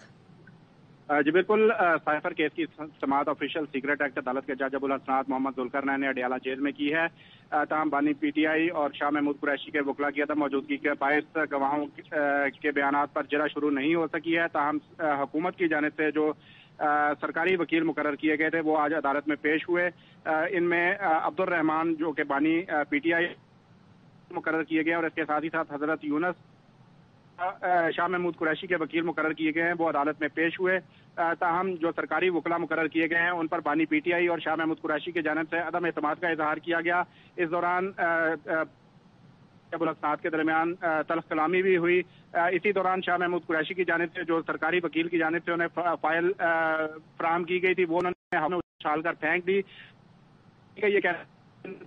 जी बिल्कुल, साइफर केस की समाअत ऑफिशियल सीक्रेट एक्ट अदालत के जज अबुल हसनात मोहम्मद जुल्करनैन ने अडियाला जेल में की है। तमाम बानी PTI और शाह महमूद कुरैशी के वकला की अदम मौजूदगी के बायस गवाहों के बयानात पर जरा शुरू नहीं हो सकी है। ताहम हुकूमत की जानिब से जो सरकारी वकील मुकर्रर किए गए थे वो आज अदालत में पेश हुए। इनमें अब्दुल रहमान जो कि बानी PTI मुकर्रर किए गए और इसके साथ ही साथ हजरत यूनस शाह महमूद कुरैशी के वकील मुकर्रर किए गए हैं, वो अदालत में पेश हुए। ताहम जो सरकारी वकला मुकर्रर किए गए हैं उन पर बानी PTI और शाह महमूद कुरैशी की जानिब से अदम एतमाद का इजहार किया गया। इस दौरान के दरमियान तल्ख कलामी भी हुई। इसी दौरान शाह महमूद कुरैशी की जानिब से जो सरकारी वकील की जानिब से उन्हें फाइल फराहम की गई थी वो उन्होंने हमें उछाल कर फेंक दी। ये कह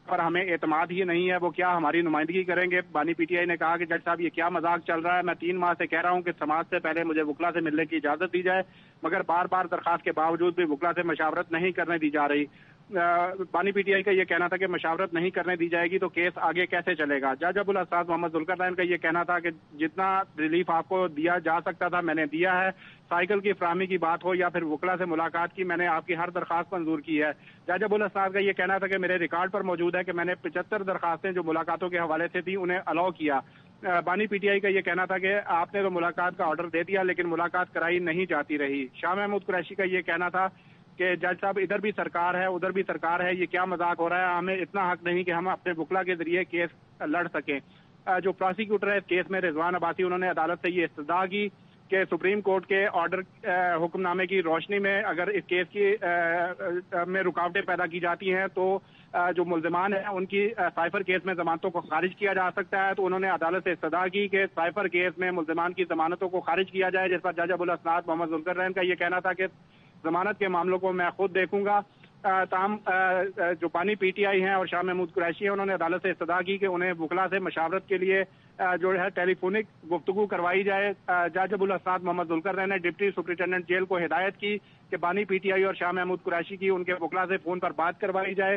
पर हमें एतमाद ही नहीं है, वो क्या हमारी नुमाइंदगी करेंगे। बानी PTI ने कहा कि जज साहब ये क्या मजाक चल रहा है, मैं 3 माह से कह रहा हूँ कि समाज से पहले मुझे वकला से मिलने की इजाजत दी जाए, मगर बार बार दरखास्त के बावजूद भी वकला से मशावरत नहीं करने दी जा रही। बानी PTI का ये कहना था कि मशावरत नहीं करने दी जाएगी तो केस आगे कैसे चलेगा। जज अबुल हसनात मोहम्मद जुल्करनैन का ये कहना था कि जितना रिलीफ आपको दिया जा सकता था मैंने दिया है। साइकिल की फराहमी की बात हो या फिर वकला से मुलाकात की, मैंने आपकी हर दरखास्त मंजूर की है। जज अबुल हसनात का ये कहना था कि मेरे रिकॉर्ड पर मौजूद है कि मैंने 75 दरखास्तें जो मुलाकातों के हवाले से थी उन्हें अलाउ किया। बानी PTI का ये कहना था कि आपने तो मुलाकात का ऑर्डर दे दिया लेकिन मुलाकात कराई नहीं जाती रही। शाह महमूद कुरैशी का ये कहना था कि जज साहब इधर भी सरकार है उधर भी सरकार है, ये क्या मजाक हो रहा है, हमें इतना हक नहीं कि हम अपने वकला के जरिए केस लड़ सकें। जो प्रोसिक्यूटर है इस केस में रिजवान अब्बासी, उन्होंने अदालत से ये इस्तदा की कि सुप्रीम कोर्ट के ऑर्डर हुक्मनामे की रोशनी में अगर इस केस की में रुकावटें पैदा की जाती हैं तो जो मुल्जिमान हैं उनकी साइफर केस में जमानतों को खारिज किया जा सकता है। तो उन्होंने अदालत से इस्तदा की कि साइफर केस में मुल्जिमान की जमानतों को खारिज किया जाए, जिस पर जज अबुल हसनात मोहम्मद जुल्करनैन का ये कहना था कि जमानत के मामलों को मैं खुद देखूंगा तमाम जो बानी PTI हैं और शाह महमूद कुरैशी हैं, उन्होंने अदालत से इस्तदा की कि उन्हें वकला से मशावरत के लिए जो है टेलीफोनिक गुफ्तगू करवाई जाए। जज अबुल हसनात मोहम्मद जुल्कर ने डिप्टी सुपरिटेंडेंट जेल को हिदायत की कि बानी PTI और शाह महमूद कुरैशी की उनके वकला से फोन पर बात करवाई जाए।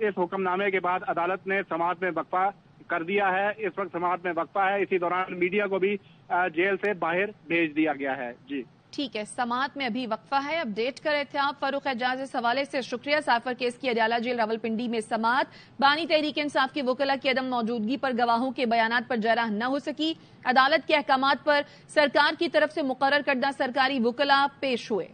इस हुक्मनामे के बाद अदालत ने समाअत में वक्फा कर दिया है। इस वक्त समाअत में वक्फा है। इसी दौरान मीडिया को भी जेल से बाहर भेज दिया गया है। जी
ठीक है, समाअत में अभी वक्फा है। अपडेट कर रहे थे आप फारूक एजाज। इस हवाले से शुक्रिया। साइफर केस की अडयाला जेल रावलपिंडी में समाअत। बानी तहरीक इंसाफ के वकला की अदम मौजूदगी पर गवाहों के बयानात पर जरह न हो सकी। अदालत के अहकामात पर सरकार की तरफ से मुकर्रर करदा सरकारी वकला पेश हुए।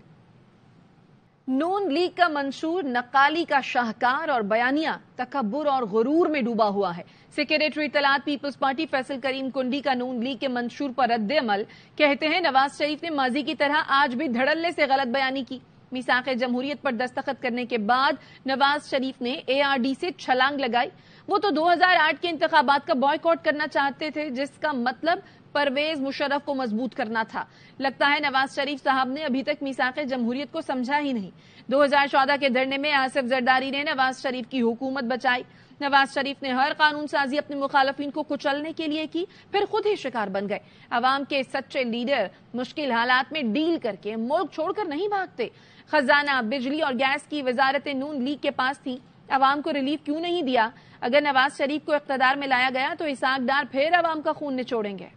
नून लीग का मंशूर नकाली का शाहकार और बयानिया तकब्बुर और गुरूर में डूबा हुआ है। सेक्रेटरी इत्तलात पीपल्स पार्टी फैसल करीम कुंडी का नून लीग के मंशूर पर रद्द अमल कहते हैं नवाज शरीफ ने माजी की तरह आज भी धड़ल्ले से गलत बयानी की। मीसाक जमहूरियत पर दस्तखत करने के बाद नवाज शरीफ ने ARD से छलांग लगाई। वो तो 2008 के इंतखाबात का बॉयकॉट करना चाहते थे, जिसका मतलब परवेज मुशर्रफ को मजबूत करना था। लगता है नवाज शरीफ साहब ने अभी तक मीसाक जमहूरियत को समझा ही नहीं। 2014 के धरने में आसिफ जरदारी ने नवाज शरीफ की हुकूमत बचाई। नवाज शरीफ ने हर कानून साजी अपने मुखालफिन को कुचलने के लिए की, फिर खुद ही शिकार बन गए। अवाम के सच्चे लीडर मुश्किल हालात में डील करके मुल्क छोड़कर नहीं भागते। खजाना, बिजली और गैस की वजारत नून लीग के पास थी। अवाम को रिलीफ क्यों नहीं दिया? अगर नवाज शरीफ को इख्तदार में लाया गया तो इसाक डार फिर अवाम का खून निचोड़ेंगे।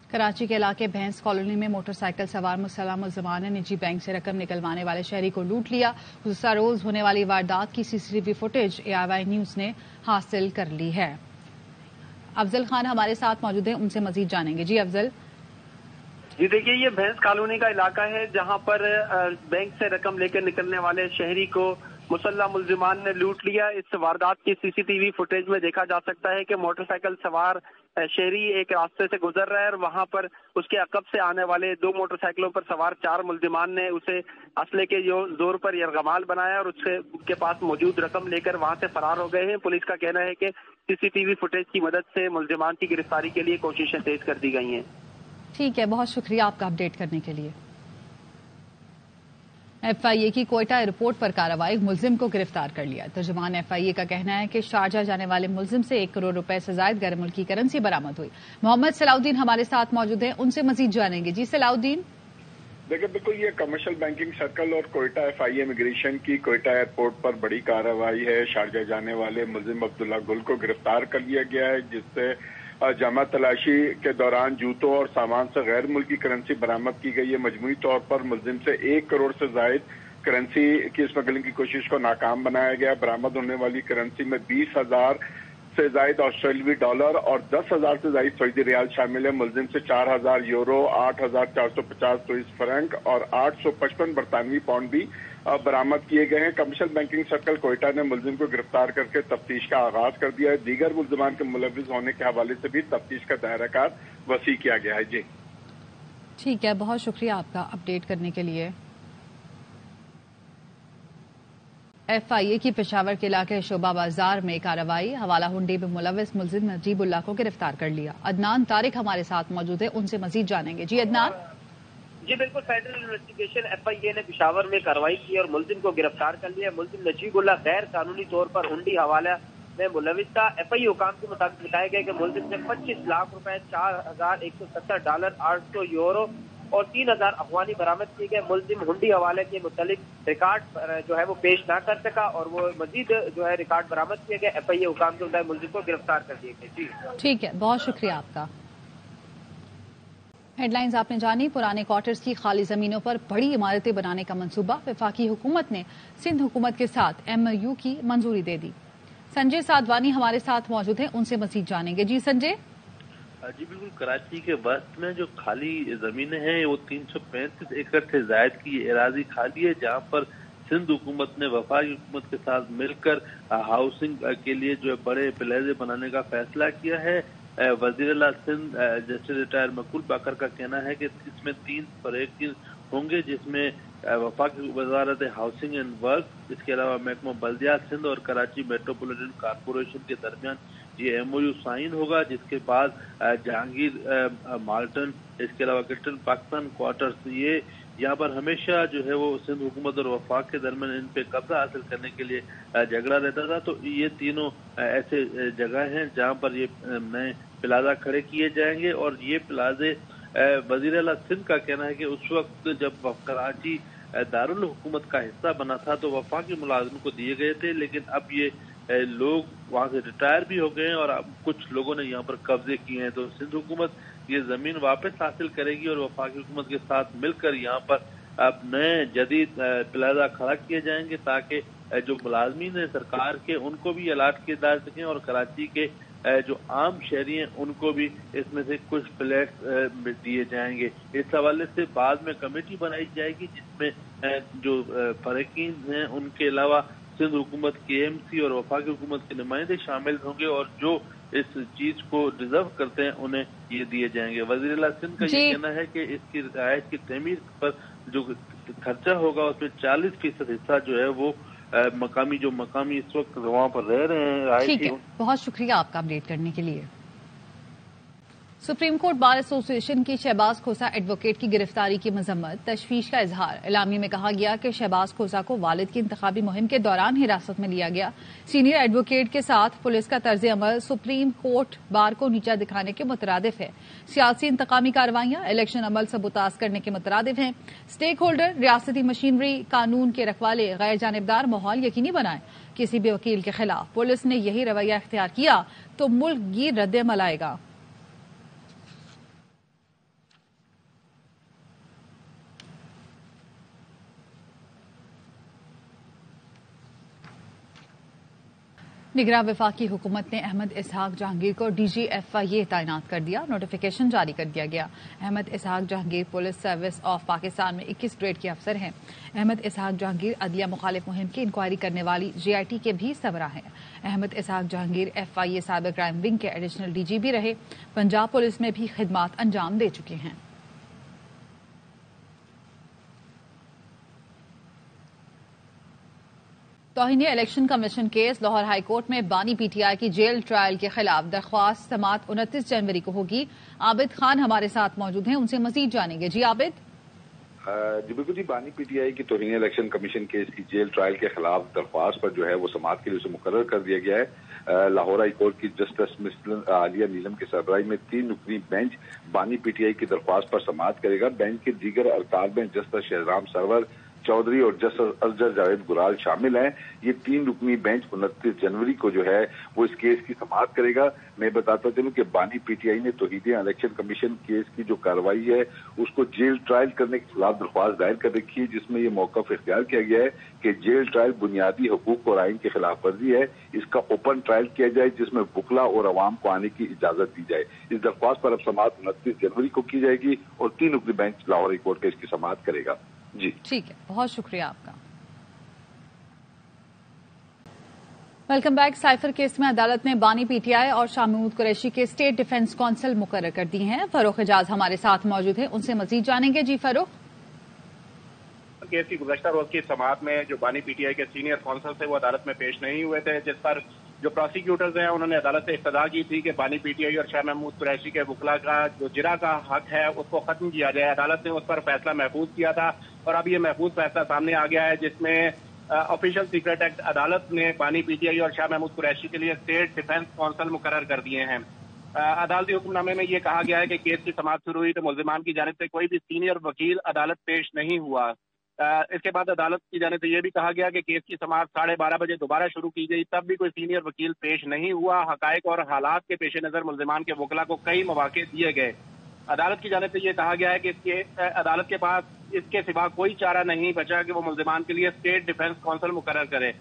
कराची के इलाके भैंस कॉलोनी में मोटरसाइकिल सवार मुसल्लह मुल्ज़िमान ने निजी बैंक से रकम निकलवाने वाले शहरी को लूट लिया। गुज़श्ता रोज होने वाली वारदात की CCTV फुटेज AIY न्यूज ने हासिल कर ली है। अफजल खान हमारे साथ मौजूद हैं, उनसे मजीद जानेंगे। जी अफजल।
जी देखिए, ये भैंस कॉलोनी का इलाका है जहां पर बैंक से रकम लेकर निकलने वाले शहरी को मुसल्लह मुल्ज़िमान ने लूट लिया। इस वारदात की CCTV फुटेज में देखा जा सकता है कि मोटरसाइकिल सवार शहरी एक रास्ते से गुजर रहा है और वहां पर उसके अकब से आने वाले 2 मोटरसाइकिलों पर सवार 4 मुल्ज़िमान ने उसे असले के जोर पर यरगमाल बनाया और उसके पास मौजूद रकम लेकर वहां से फरार हो गए हैं। पुलिस का कहना है कि CCTV फुटेज की मदद से मुल्ज़िमान की गिरफ्तारी के लिए कोशिशें तेज कर दी गई हैं।
ठीक है, बहुत शुक्रिया आपका अपडेट करने के लिए। FIA की कोयटा एयरपोर्ट पर कार्रवाई, मुल्जिम को गिरफ्तार कर लिया। तर्जुमान FIA का कहना है कि शारजा जाने वाले मुल्जिम से 1 करोड़ रुपए से जायद गैर मुल्की करेंसी बरामद हुई। मोहम्मद सलाउद्दीन हमारे साथ मौजूद हैं, उनसे मजीद जानेंगे। जी सलाउद्दीन।
देखिए, बिल्कुल ये कमर्शियल बैंकिंग सर्कल और कोयटा FIA इमिग्रेशन की कोयटा एयरपोर्ट पर बड़ी कार्रवाई है। शारजा जाने वाले मुल्जिम अब्दुल्ला गुल को गिरफ्तार कर लिया गया है, जिससे जमा तलाशी के दौरान जूतों और सामान से गैर मुल्की करेंसी बरामद की गई है। मजमूई तौर पर मुल्जिम से 1 करोड़ से जायद करेंसी की स्मगलिंग की कोशिश को नाकाम बनाया गया। बरामद होने वाली करेंसी में 20,000 से जायद ऑस्ट्रेलियाई डॉलर और 10,000 से जायद सऊदी रियाल शामिल है। मुल्जिम से 4,000 यूरो, 8,450 स्विस फ्रैंक और 855 बरतानवी पाउंड भी बरामद किए गए हैं। कमर्शियल बैंकिंग सर्कल कोयटा ने मुल्जिम को गिरफ्तार करके तफ्तीश का आगाज कर दिया है। दीगर मुल्जिमान के मुलविस होने के हवाले से भी तफ्तीश का दायराकार वसी किया गया है। जी
ठीक है, बहुत शुक्रिया आपका अपडेट करने के लिए। FIA की पेशावर के इलाके शोभा बाजार में कार्रवाई, हवाला हुंडी में मुलविस मुल्जिम नजीबुल्लाह को गिरफ्तार कर लिया। अदनान तारिक हमारे साथ मौजूद है, उनसे मजीद जानेंगे। जी अदनान।
जी बिल्कुल, फेडरल इन्वेस्टिगेशन FIA ने पेशावर में कार्रवाई की और मुल्जिम को गिरफ्तार कर लिया। मुल्जिम नजीबुल्लाह गैर कानूनी तौर पर हुंडी हवाला में मुलविस था। FIA हुकाम के मुताबिक बताया गया कि मुल्जिम से 25 लाख रुपए, 4,170 डॉलर, 800 यूरो और 3,000 अफगानी बरामद किए गए। मुल्जिम हुंडी हवाले के मुतालिक रिकॉर्ड जो है वो पेश ना कर सका और वो मजीद जो है रिकॉर्ड बरामद किए गए। FIA हुकाम के मुताबिक मुल्जिम को गिरफ्तार कर दिए गए। जी
ठीक है, बहुत शुक्रिया आपका। हेडलाइंस आपने जानी। पुराने क्वार्टर्स की खाली जमीनों पर बड़ी इमारतें बनाने का मंसूबा, वफाकी हुकूमत ने सिंध हुकूमत के साथ MOU की मंजूरी दे दी। संजय साधवानी हमारे साथ मौजूद हैं, उनसे मजीद जानेंगे। जी संजय।
जी बिल्कुल, कराची के वस्त में जो खाली जमीनें हैं वो 335 एकड़ से जायद की एराजी खाली है, जहाँ पर सिंध हुकूमत ने वफाकी हुकूमत के साथ मिलकर हाउसिंग के लिए जो है बड़े प्लाजे बनाने का फैसला किया है। वजीर सिंध जस्टिस रिटायर मकबूल बाकर का कहना है कि इसमें 3 फरीक होंगे, जिसमें वफाकी वजारत हाउसिंग एंड वर्क, इसके अलावा महकमा बल्दियात सिंध और कराची मेट्रोपॉलिटन कॉरपोरेशन के दरमियान ये MOU साइन होगा, जिसके बाद जहांगीर माल्टन, इसके अलावा किल्टन पाकिस्तान क्वार्टर्स, ये यहाँ पर हमेशा जो है वो सिंध हुकूमत और वफाक के दरमियान इन पे कब्जा हासिल करने के लिए झगड़ा रहता था। तो ये तीनों ऐसे जगह हैं जहाँ पर ये नए प्लाजा खड़े किए जाएंगे और ये प्लाजे वज़ीर आला सिंध का कहना है कि उस वक्त जब कराची दारुल हुकूमत का हिस्सा बना था तो वफाकी मुलाजिम को दिए गए थे, लेकिन अब ये लोग वहाँ से रिटायर भी हो गए हैं और अब कुछ लोगों ने यहाँ पर कब्जे किए हैं। तो सिंध हुकूमत ये जमीन वापस हासिल करेगी और वफाकी हुकूमत के साथ मिलकर यहाँ पर अब नए जदीद प्लाजा खड़ा किए जाएंगे ताकि जो मुलाजमीन हैं सरकार के उनको भी अलाट किए जा सकें और कराची के जो आम शहरी हैं उनको भी इसमें से कुछ फ्लैट दिए जाएंगे। इस हवाले से बाद में कमेटी बनाई जाएगी जिसमें जो फरीकीन हैं उनके अलावा सिंध हुकूमत KMC और वफाकी हुकूमत के नुमाइंदे शामिल होंगे और जो इस चीज को डिजर्व करते हैं उन्हें ये दिए जाएंगे। वज़ीर आला सिंध का ये कहना है कि इसकी रिहायश की तमीर पर जो खर्चा होगा उसमें 40% हिस्सा जो है वो मकामी इस वक्त वहाँ पर रह रहे हैं।
ठीक है, बहुत शुक्रिया आपका अपडेट करने के लिए। सुप्रीम कोर्ट बार एसोसिएशन की शहबाज खोसा एडवोकेट की गिरफ्तारी की मजम्मत, तशवीश का इजहार। इलामी में कहा गया कि शहबाज खोसा को वालिद की इंतखाबी मुहिम के दौरान हिरासत में लिया गया। सीनियर एडवोकेट के साथ पुलिस का तर्ज अमल सुप्रीम कोर्ट बार को नीचा दिखाने के मुतरादिफ है। सियासी इंतकामी कार्रवाइयां इलेक्शन अमल सबूताज करने के मुतरादिफ हैं। स्टेक होल्डर रियासती मशीनरी कानून के रखवाले गैर जानिबदार माहौल यकीनी बनाए। किसी भी वकील के खिलाफ पुलिस ने यही रवैया इख्तियार किया तो मुल्क गिर रद्द अमल आएगा। निगरान वफाकी हुकूमत ने अहमद इसहाक जहांगीर को DG FIA तैनात कर दिया। नोटिफिकेशन जारी कर दिया गया। Ahmad Ishaq Jahangir police service of Pakistan में 21 ग्रेड के अफसर हैं। अहमद इसहाक जहांगीर अदलिया मुखालिफ मुहिम की इंक्वायरी करने वाली JIT के भी सरबराह हैं। Ahmad Ishaq Jahangir FIA cyber crime wing के एडिशनल DG भी रहे। पंजाब पुलिस में भी खिदमात अंजाम दे चुके हैं। तौहीन election commission case Lahore high court में बानी PTI की जेल ट्रायल के खिलाफ दरख्वास्त समाअत 29 जनवरी को होगी। आबिद खान हमारे साथ मौजूद हैं, उनसे मजीद जानेंगे। जी आबिद।
जी बिल्कुल जी, बानी PTI की तौहीन इलेक्शन कमीशन केस की जेल ट्रायल के खिलाफ दरख्वास्त पर जो है वो समाअत के लिए उसे मुकर्रर कर दिया गया है। लाहौर हाई कोर्ट की जस्टिस मिस आलिया नीलम की सरबराही में 3 रुकनी बेंच बानी PTI की दरख्वास्त पर समाअत करेगा। बेंच के दीगर अरकान में जस्टिस शहराम सरवर चौधरी और जस्टिस अजहर जावेद गुराल शामिल हैं। ये 3 रुकनी बेंच 29 जनवरी को जो है वो इस केस की समाअत करेगा। मैं बताता चलूं कि बानी PTI ने तौहीन इलेक्शन कमीशन केस की जो कार्रवाई है उसको जेल ट्रायल करने के खिलाफ दरख्वास्त दायर कर रखी है, जिसमें ये मौक़िफ़ इख्तियार किया गया है कि जेल ट्रायल बुनियादी हुकूक और आइन की खिलाफ वर्जी है। इसका ओपन ट्रायल किया जाए जिसमें वुकला और अवाम को आने की इजाजत दी जाए। इस दरख्वास्त पर अब समाअत 29 जनवरी को की जाएगी और 3 रुकनी बेंच लाहौर हाई कोर्ट का इसकी समाअत करेगा। जी
ठीक है, बहुत शुक्रिया आपका। Welcome back. साइफर केस में अदालत ने बानी PTI और शाह महमूद कुरैशी के स्टेट डिफेंस काउंसिल मुकर्रर कर दी हैं। फरूख एजाज हमारे साथ मौजूद हैं, उनसे मजीद जानेंगे। जी फरूख।
केस की गुज़श्ता रोज की समाअत में जो बानी PTI के सीनियर काउंसिल थे वो अदालत में पेश नहीं हुए थे, जिस पर जो प्रोसिक्यूटर्स हैं उन्होंने अदालत से इस्तदा की थी कि बानी PTI और शाह महमूद कुरैशी के वकला का जो जिरा का हक है उसको खत्म किया जाए। अदालत ने उस पर फैसला महफूज किया था और अब ये महफूज फैसला सामने आ गया है, जिसमें ऑफिशियल सीक्रेट एक्ट अदालत ने बानी PTI और शाह महमूद कुरैशी के लिए स्टेट डिफेंस काउंसिल मुकर्रर कर दिए हैं। अदालती हुक्मनामे में ये कहा गया है कि केस की समाअत शुरू हुई तो मुल्जिमान की जानिब से कोई भी सीनियर वकील अदालत पेश नहीं हुआ। इसके बाद अदालत की जानिब से यह भी कहा गया कि केस की समाअत 12:30 बजे दोबारा शुरू की गई, तब भी कोई सीनियर वकील पेश नहीं हुआ। हकायक और हालात के पेश नजर मुल्जिमान के वकला को कई मौके दिए गए। अदालत की जानिब से यह कहा गया है कि अदालत के पास इसके सिवा कोई चारा नहीं बचा कि वो मुल्जिमान के लिए स्टेट डिफेंस काउंसिल मुकर्रर करे।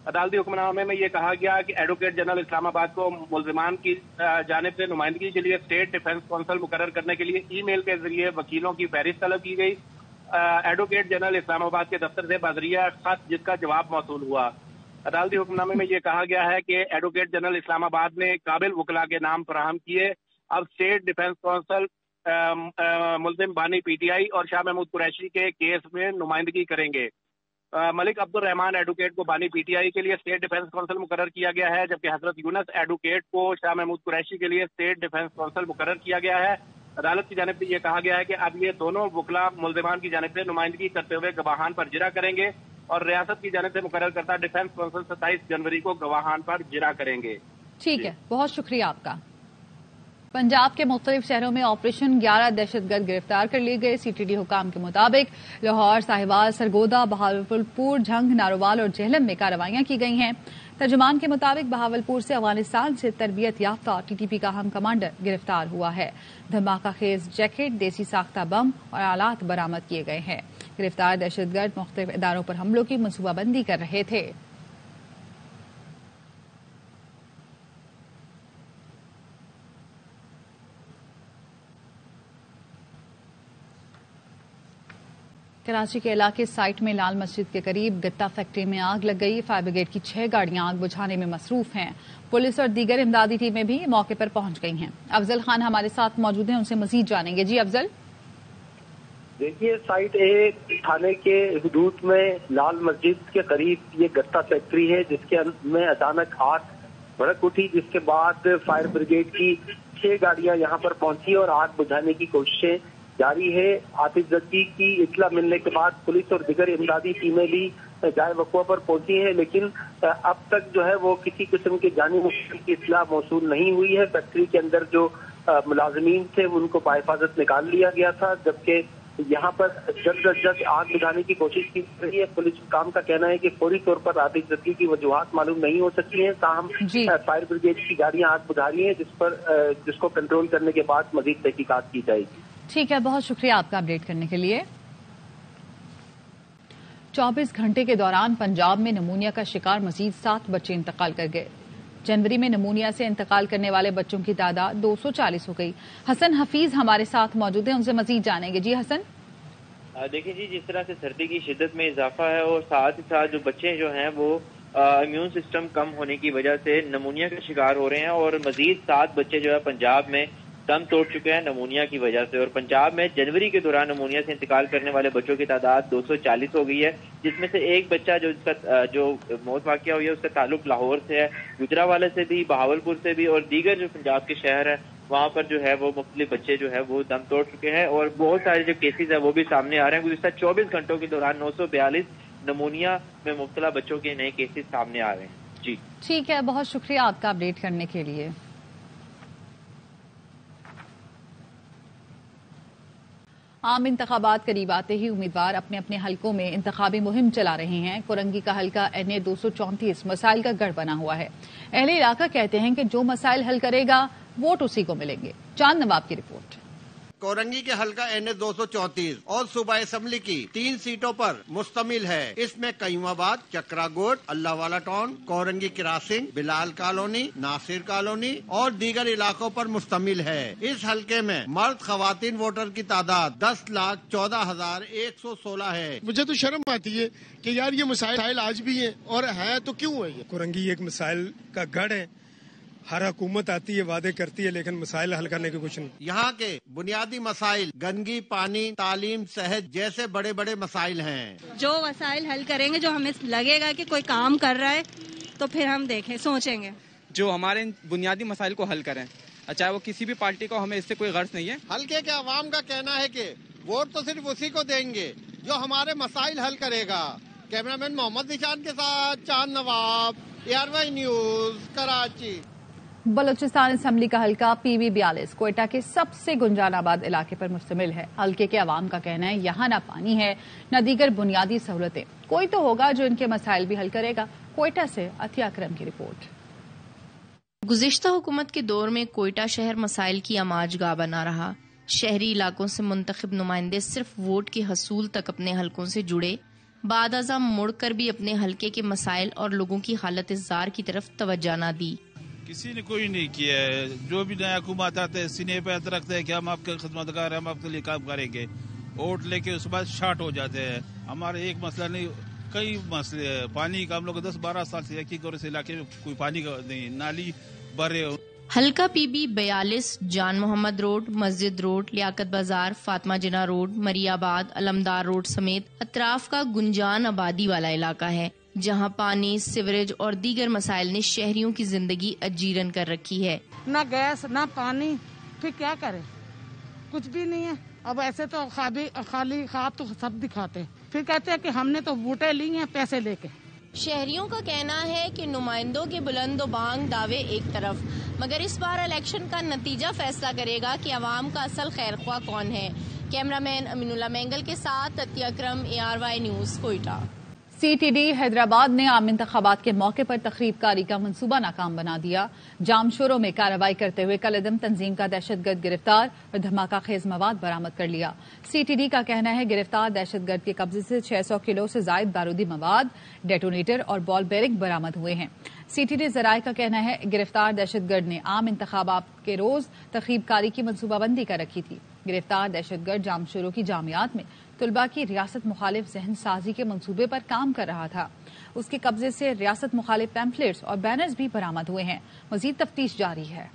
अदालती हुक्मनामे में यह कहा गया कि एडवोकेट जनरल इस्लामाबाद को मुल्जिमान की जानिब से नुमाइंदगी के लिए स्टेट डिफेंस काउंसिल मुकर्रर करने के लिए ईमेल के जरिए वकीलों की फहरिस्त तलब की गई। एडवोकेट जनरल इस्लामाबाद के दफ्तर से बजरिया खत जिसका जवाब मौसूल हुआ। अदालती हुक्मनामे में यह कहा गया है कि एडवोकेट जनरल इस्लामाबाद ने काबिल वकला के नाम फराहम किए। अब स्टेट डिफेंस काउंसिल मुल्जिम बानी PTI और शाह महमूद कुरैशी के केस में नुमाइंदगी करेंगे। मलिक अब्दुल रहमान एडवोकेट को बानी PTI के लिए स्टेट डिफेंस काउंसिल मुकर्रर किया गया है, जबकि हजरत यूनस एडवोकेट को शाह महमूद कुरैशी के लिए स्टेट डिफेंस काउंसिल मुकर्रर किया गया है।
عدالت کی جانب سے یہ کہا گیا ہے کہ اب یہ دونوں وکلا ملزمان کی جانب سے نمائندگی کرتے ہوئے گواہان پر جرا کریں گے اور ریاست کی جانب سے مقرر کرتا ڈیفینس کونسل 27 جنوری کو گواہان پر جرا کریں گے.
ٹھیک ہے، بہت شکریہ آپ کا. پنجاب کے مختلف شہروں میں آپریشن 11 دہشت گرد گرفتار کر لیے گئے. سی ٹی ڈی حکام کے مطابق لاہور، ساہیوال، سرگودا، بہاولپور، جھنگ، نارووال اور جہلم میں کارروائیاں کی گئی ہیں. ترجمان کے مطابق بہاولپور سے افغانستان سے تربیت یافتہ ٹی ٹی پی کا ہم کمانڈر گرفتار ہوا ہے. دھماکہ خیز جیکٹ، دیسی ساختہ بم اور آلات برآمد کیے گئے ہیں. گرفتار دہشت گرد مختلف اداروں پر حملوں کی منصوبہ بندی کر رہے تھے. کراچی کے علاقے سائٹ میں لال مسجد کے قریب گتا فیکٹری میں آگ لگ گئی. فائر بریگیڈ کی 6 گاڑیاں آگ بجھانے میں مصروف ہیں. پولیس اور دیگر امدادی ٹیمیں بھی موقع پر پہنچ گئی ہیں. افضل خان ہمارے ساتھ موجود ہیں، ان سے مزید جانیں گے. جی افضل.
دیکھیے، سائٹ اے تھانے کے حدود میں لال مسجد کے قریب یہ گتا فیکٹری ہے، جس کے میں اچانک آگ بھڑک اٹھی، جس کے بعد فائر بریگیڈ کی 6 گاڑیاں یہاں پر پہنچی اور آگ بجھانے کی کوششیں جاری ہے. آتش زدگی کی اطلاع ملنے کے بعد پولیس اور دیگر امدادی ٹیمیں بھی جائے وقوع پر پہنچی ہیں، لیکن اب تک جو ہے وہ کسی قسم کے جانی نقصان کی اطلاع موصول نہیں ہوئی ہے. فیکٹری کے اندر جو ملازمین تھے ان کو بحفاظت نکال لیا گیا تھا، جبکہ یہاں پر جلد از جلد آگ بجھانے کی کوشش کی جا رہی ہے. پولیس حکام کا کہنا ہے کہ فوری طور پر آتش زدگی کی وجوہات معلوم نہیں ہو سکی ہیں، تاہم فائر بریگیڈ کی گاڑیاں آگ بجھا رہی ہیں، جس کو کنٹرول کرنے کے بعد مزید تحقیقات کی جائے گی.
ٹھیک ہے، بہت شکریہ آپ کا اپڈیٹ کرنے کے لیے. 24 گھنٹے کے دوران پنجاب میں نمونیا کا شکار مزید 7 بچے انتقال کر گئے. جنوری میں نمونیا سے انتقال کرنے والے بچوں کی تعداد 240 ہو گئی. حسن حفیظ ہمارے ساتھ موجود ہیں، ان سے مزید جانیں گے. جی حسن.
دیکھیں جی، جس طرح سے سردی کی شدت میں اضافہ ہے اور ساتھ ہی ساتھ جو بچے جو ہیں وہ امیون سسٹم کم ہونے کی وجہ سے نمونیا کا شکار ہو رہے ہیں اور مزید 7 بچے جو ہے پنجاب میں دم توڑ چکے ہیں نمونیا کی وجہ سے. اور پنجاب میں جنوری کے دوران نمونیا سے انتقال کرنے والے بچوں کی تعداد 240 ہو گئی ہے، جس میں سے ایک بچہ جو موت واقعہ ہوئی ہے اس کا تعلق لاہور سے ہے، گجرانوالے سے بھی، بہاولپور سے بھی، اور دیگر جو پنجاب کے شہر ہیں وہاں پر جو ہے وہ مختلف بچے جو ہے وہ دم توڑ چکے ہیں اور بہت سارے جو کیسز ہیں وہ بھی سامنے آ رہے ہیں. گزشتہ 24 گھنٹوں کے دوران 942 نمونیا میں مبتلا بچوں کے نئے کیسز سامنے آ رہے ہیں. جی
ٹھیک ہے، بہت شکریہ آپ کا اپڈیٹ کرنے کے لیے. عام انتخابات قریب آتے ہی امیدوار اپنے اپنے حلقوں میں انتخابی مہم چلا رہے ہیں. کورنگی کا حلقہ NA 234 مسائل کا گڑھ بنا ہوا ہے. اہل علاقہ کہتے ہیں کہ جو مسائل حل کرے گا ووٹ اسی کو ملیں گے. چاند نواب کی رپورٹ.
کورنگی کے حلقہ NA 234 اور صوبہ اسمبلی کی 3 سیٹوں پر مشتمل ہے. اس میں قیوم آباد، چکرا گوٹ، اللہ والا ٹاؤن، کورنگی کراسنگ، بلال کالونی، ناصر کالونی اور دیگر علاقوں پر مشتمل ہے. اس حلقے میں مرد خواتین ووٹر کی تعداد 10,14,116 ہے.
مجھے تو شرم آتی ہے کہ یار یہ مسائل آج بھی ہیں اور ہے تو کیوں ہے. یہ کورنگی ایک مسائل کا گڑھ ہے. ہر حکومت آتی ہے، وعدے کرتی ہے، لیکن مسائل حل کرنے کے کچھ نہیں.
یہاں کے بنیادی مسائل گندگی، پانی، تعلیم، صحت جیسے بڑے بڑے مسائل ہیں.
جو مسائل حل کریں گے، جو ہمیں لگے گا کہ کوئی کام کر رہا ہے تو پھر ہم دیکھیں، سوچیں گے.
جو ہمارے بنیادی مسائل کو حل کریں، چاہے وہ کسی بھی پارٹی کو، ہمیں اس سے کوئی غرض نہیں ہے.
حلقے کے عوام کا کہنا ہے کہ ووٹ تو صرف اسی کو دیں گے جو ہمارے مسائل حل کرے گا. کیمرہ مین محمد نشان کے ساتھ چاند نواب، ARY news, Karachi.
Balochistan assembly کا حلقہ PB 42 کوئٹہ کے سب سے گنجان آباد علاقے پر مشتمل ہے. حلقے کے عوام کا کہنا ہے یہاں نہ پانی ہے نہ دیگر بنیادی سہولتیں. کوئی تو ہوگا جو ان کے مسائل بھی حل کرے گا. کوئٹہ سے عطیہ اکرم کی رپورٹ.
گزشتہ حکومت کے دور میں کوئٹہ شہر مسائل کی اماج گاہ بنا رہا. شہری علاقوں سے منتخب نمائندے صرف ووٹ کے حصول تک اپنے حلقوں سے جڑے، بعد ازاں مڑ کر بھی اپنے حلقے کے مسائل اور لوگوں کی حالت زار کی طرف توجہ نہ دی.
کسی نے کوئی نہیں کیا ہے. جو بھی نیا حکومت آتا ہے سینے پہ ہاتھ رکھتے ہیں کہ ہم آپ کے خدمتگار ہیں، ہم آپ کے لیے کام کریں گے. ووٹ لے کے اس کے بعد شارٹ ہو جاتے ہیں. ہمارے ایک مسئلہ نہیں، کئی مسئلے ہیں. پانی کا ہم لوگ 10-12 سال سے ایک ہی اس علاقے میں کوئی پانی کا نہیں، نالی بھرے.
حلقہ PB 42 جان محمد روڈ، مسجد روڈ، لیاقت بازار، فاطمہ جناح روڈ، مری آباد، علمدار روڈ سمیت اطراف کا گنجان آبادی والا علاقہ ہے، جہاں پانی، سیوریج اور دیگر مسائل نے شہریوں کی زندگی اجیرن کر رکھی ہے.
نہ گیس نہ پانی، پھر کیا کریں.
कुछ भी नहीं है। अब ऐसे तो खाली ख्वाब तो सब दिखाते हैं, फिर कहते हैं कि हमने तो वोटें ली हैं पैसे लेके।
शहरियों का कहना है कि नुमाइंदों के बुलंदो बांग दावे एक तरफ, मगर इस बार इलेक्शन का नतीजा फैसला करेगा कि अवाम का असल खैरख्वाह कौन है। कैमरामैन अमीनुल्लाह मैंगल के साथ अतिया अकरम, ARY news, Quetta.
CTD Hyderabad ने आम इंतखाबात के मौके पर तखरीबकारी का मंसूबा नाकाम बना दिया। जामशोरों में कार्रवाई करते हुए कलअदम तंजीम का दहशतगर्द गिरफ्तार और धमाका खेज मवाद बरामद कर लिया। CTD का कहना है गिरफ्तार दहशतगर्द के कब्जे से 600 किलो से जायद बारूदी मवाद, डेटोनेटर और बॉल बेरिंग बरामद हुए हैं। CTD जराये का कहना है गिरफ्तार दहशतगर्द ने आम इंतखाबात के रोज तखरीबकारी की मंसूबाबंदी कर रखी थी। गिरफ्तार दहशतगर्द जामशोरों की जामियात में तुलबा की रियासत मुखालिफ जहन साजी के मंसूबे पर काम कर रहा था। उसके कब्जे से रियासत मुखालिफ पैम्फलेट्स और बैनर्स भी बरामद हुए हैं। मजीद तफ्तीश जारी है।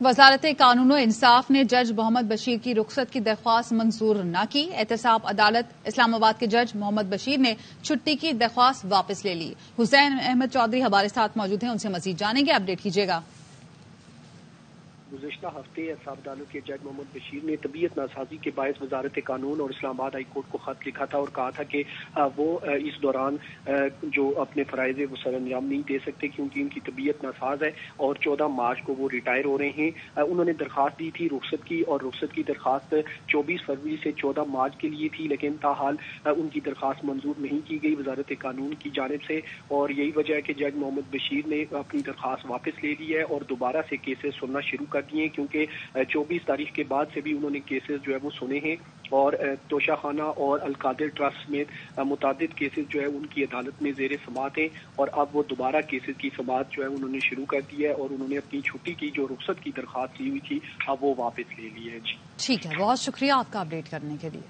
वजारत कानून और इंसाफ ने जज मोहम्मद बशीर की रुखसत की दरख्वास्त मंजूर न की। एहतसाब अदालत इस्लामाबाद के जज मोहम्मद बशीर ने छुट्टी की दरख्वास्त वापस ले ली। हुसैन अहमद चौधरी हमारे साथ मौजूद हैं, उनसे मजीद जानेंगे। अपडेट कीजिएगा।
गुज़िश्ता हफ्ते एहतसाब अदालत के जज मोहम्मद बशीर ने तबीयत नासाजी के बायस वजारत कानून और इस्लामाबाद हाई कोर्ट को खत लिखा था और कहा था कि वो इस दौरान जो अपने फ़राइज़ वो सर अंजाम नहीं दे सकते क्योंकि उनकी तबीयत नासाज है और 14 मार्च को वो रिटायर हो रहे हैं। उन्होंने दरख्वास्त दी थी रुखसत की और रुखसत की दरख्वास्त 24 फरवरी से 14 मार्च के लिए थी, लेकिन ताहाल उनकी दरख्वास्त मंजूर नहीं की गई वजारत कानून की जानिब से और यही वजह है कि जज मोहम्मद बशीर ने अपनी दरख्वास्त वापस ले ली है और दोबारा से केसेस सुनना शुरू कर दिए क्योंकि 24 तारीख के बाद से भी उन्होंने केसेस जो है वो सुने हैं और तोशाखाना और अलकादिर ट्रस्ट में मुतादिद केसेस जो है उनकी अदालत में ज़ेर समाअत हैं और अब वो दोबारा केसेस की समाअत जो है उन्होंने शुरू कर दी है और उन्होंने अपनी छुट्टी की जो रुखसत की दरख्वास्त दी हुई थी अब वो वापस ले ली है। जी
ठीक है, बहुत शुक्रिया आपका अपडेट करने के लिए।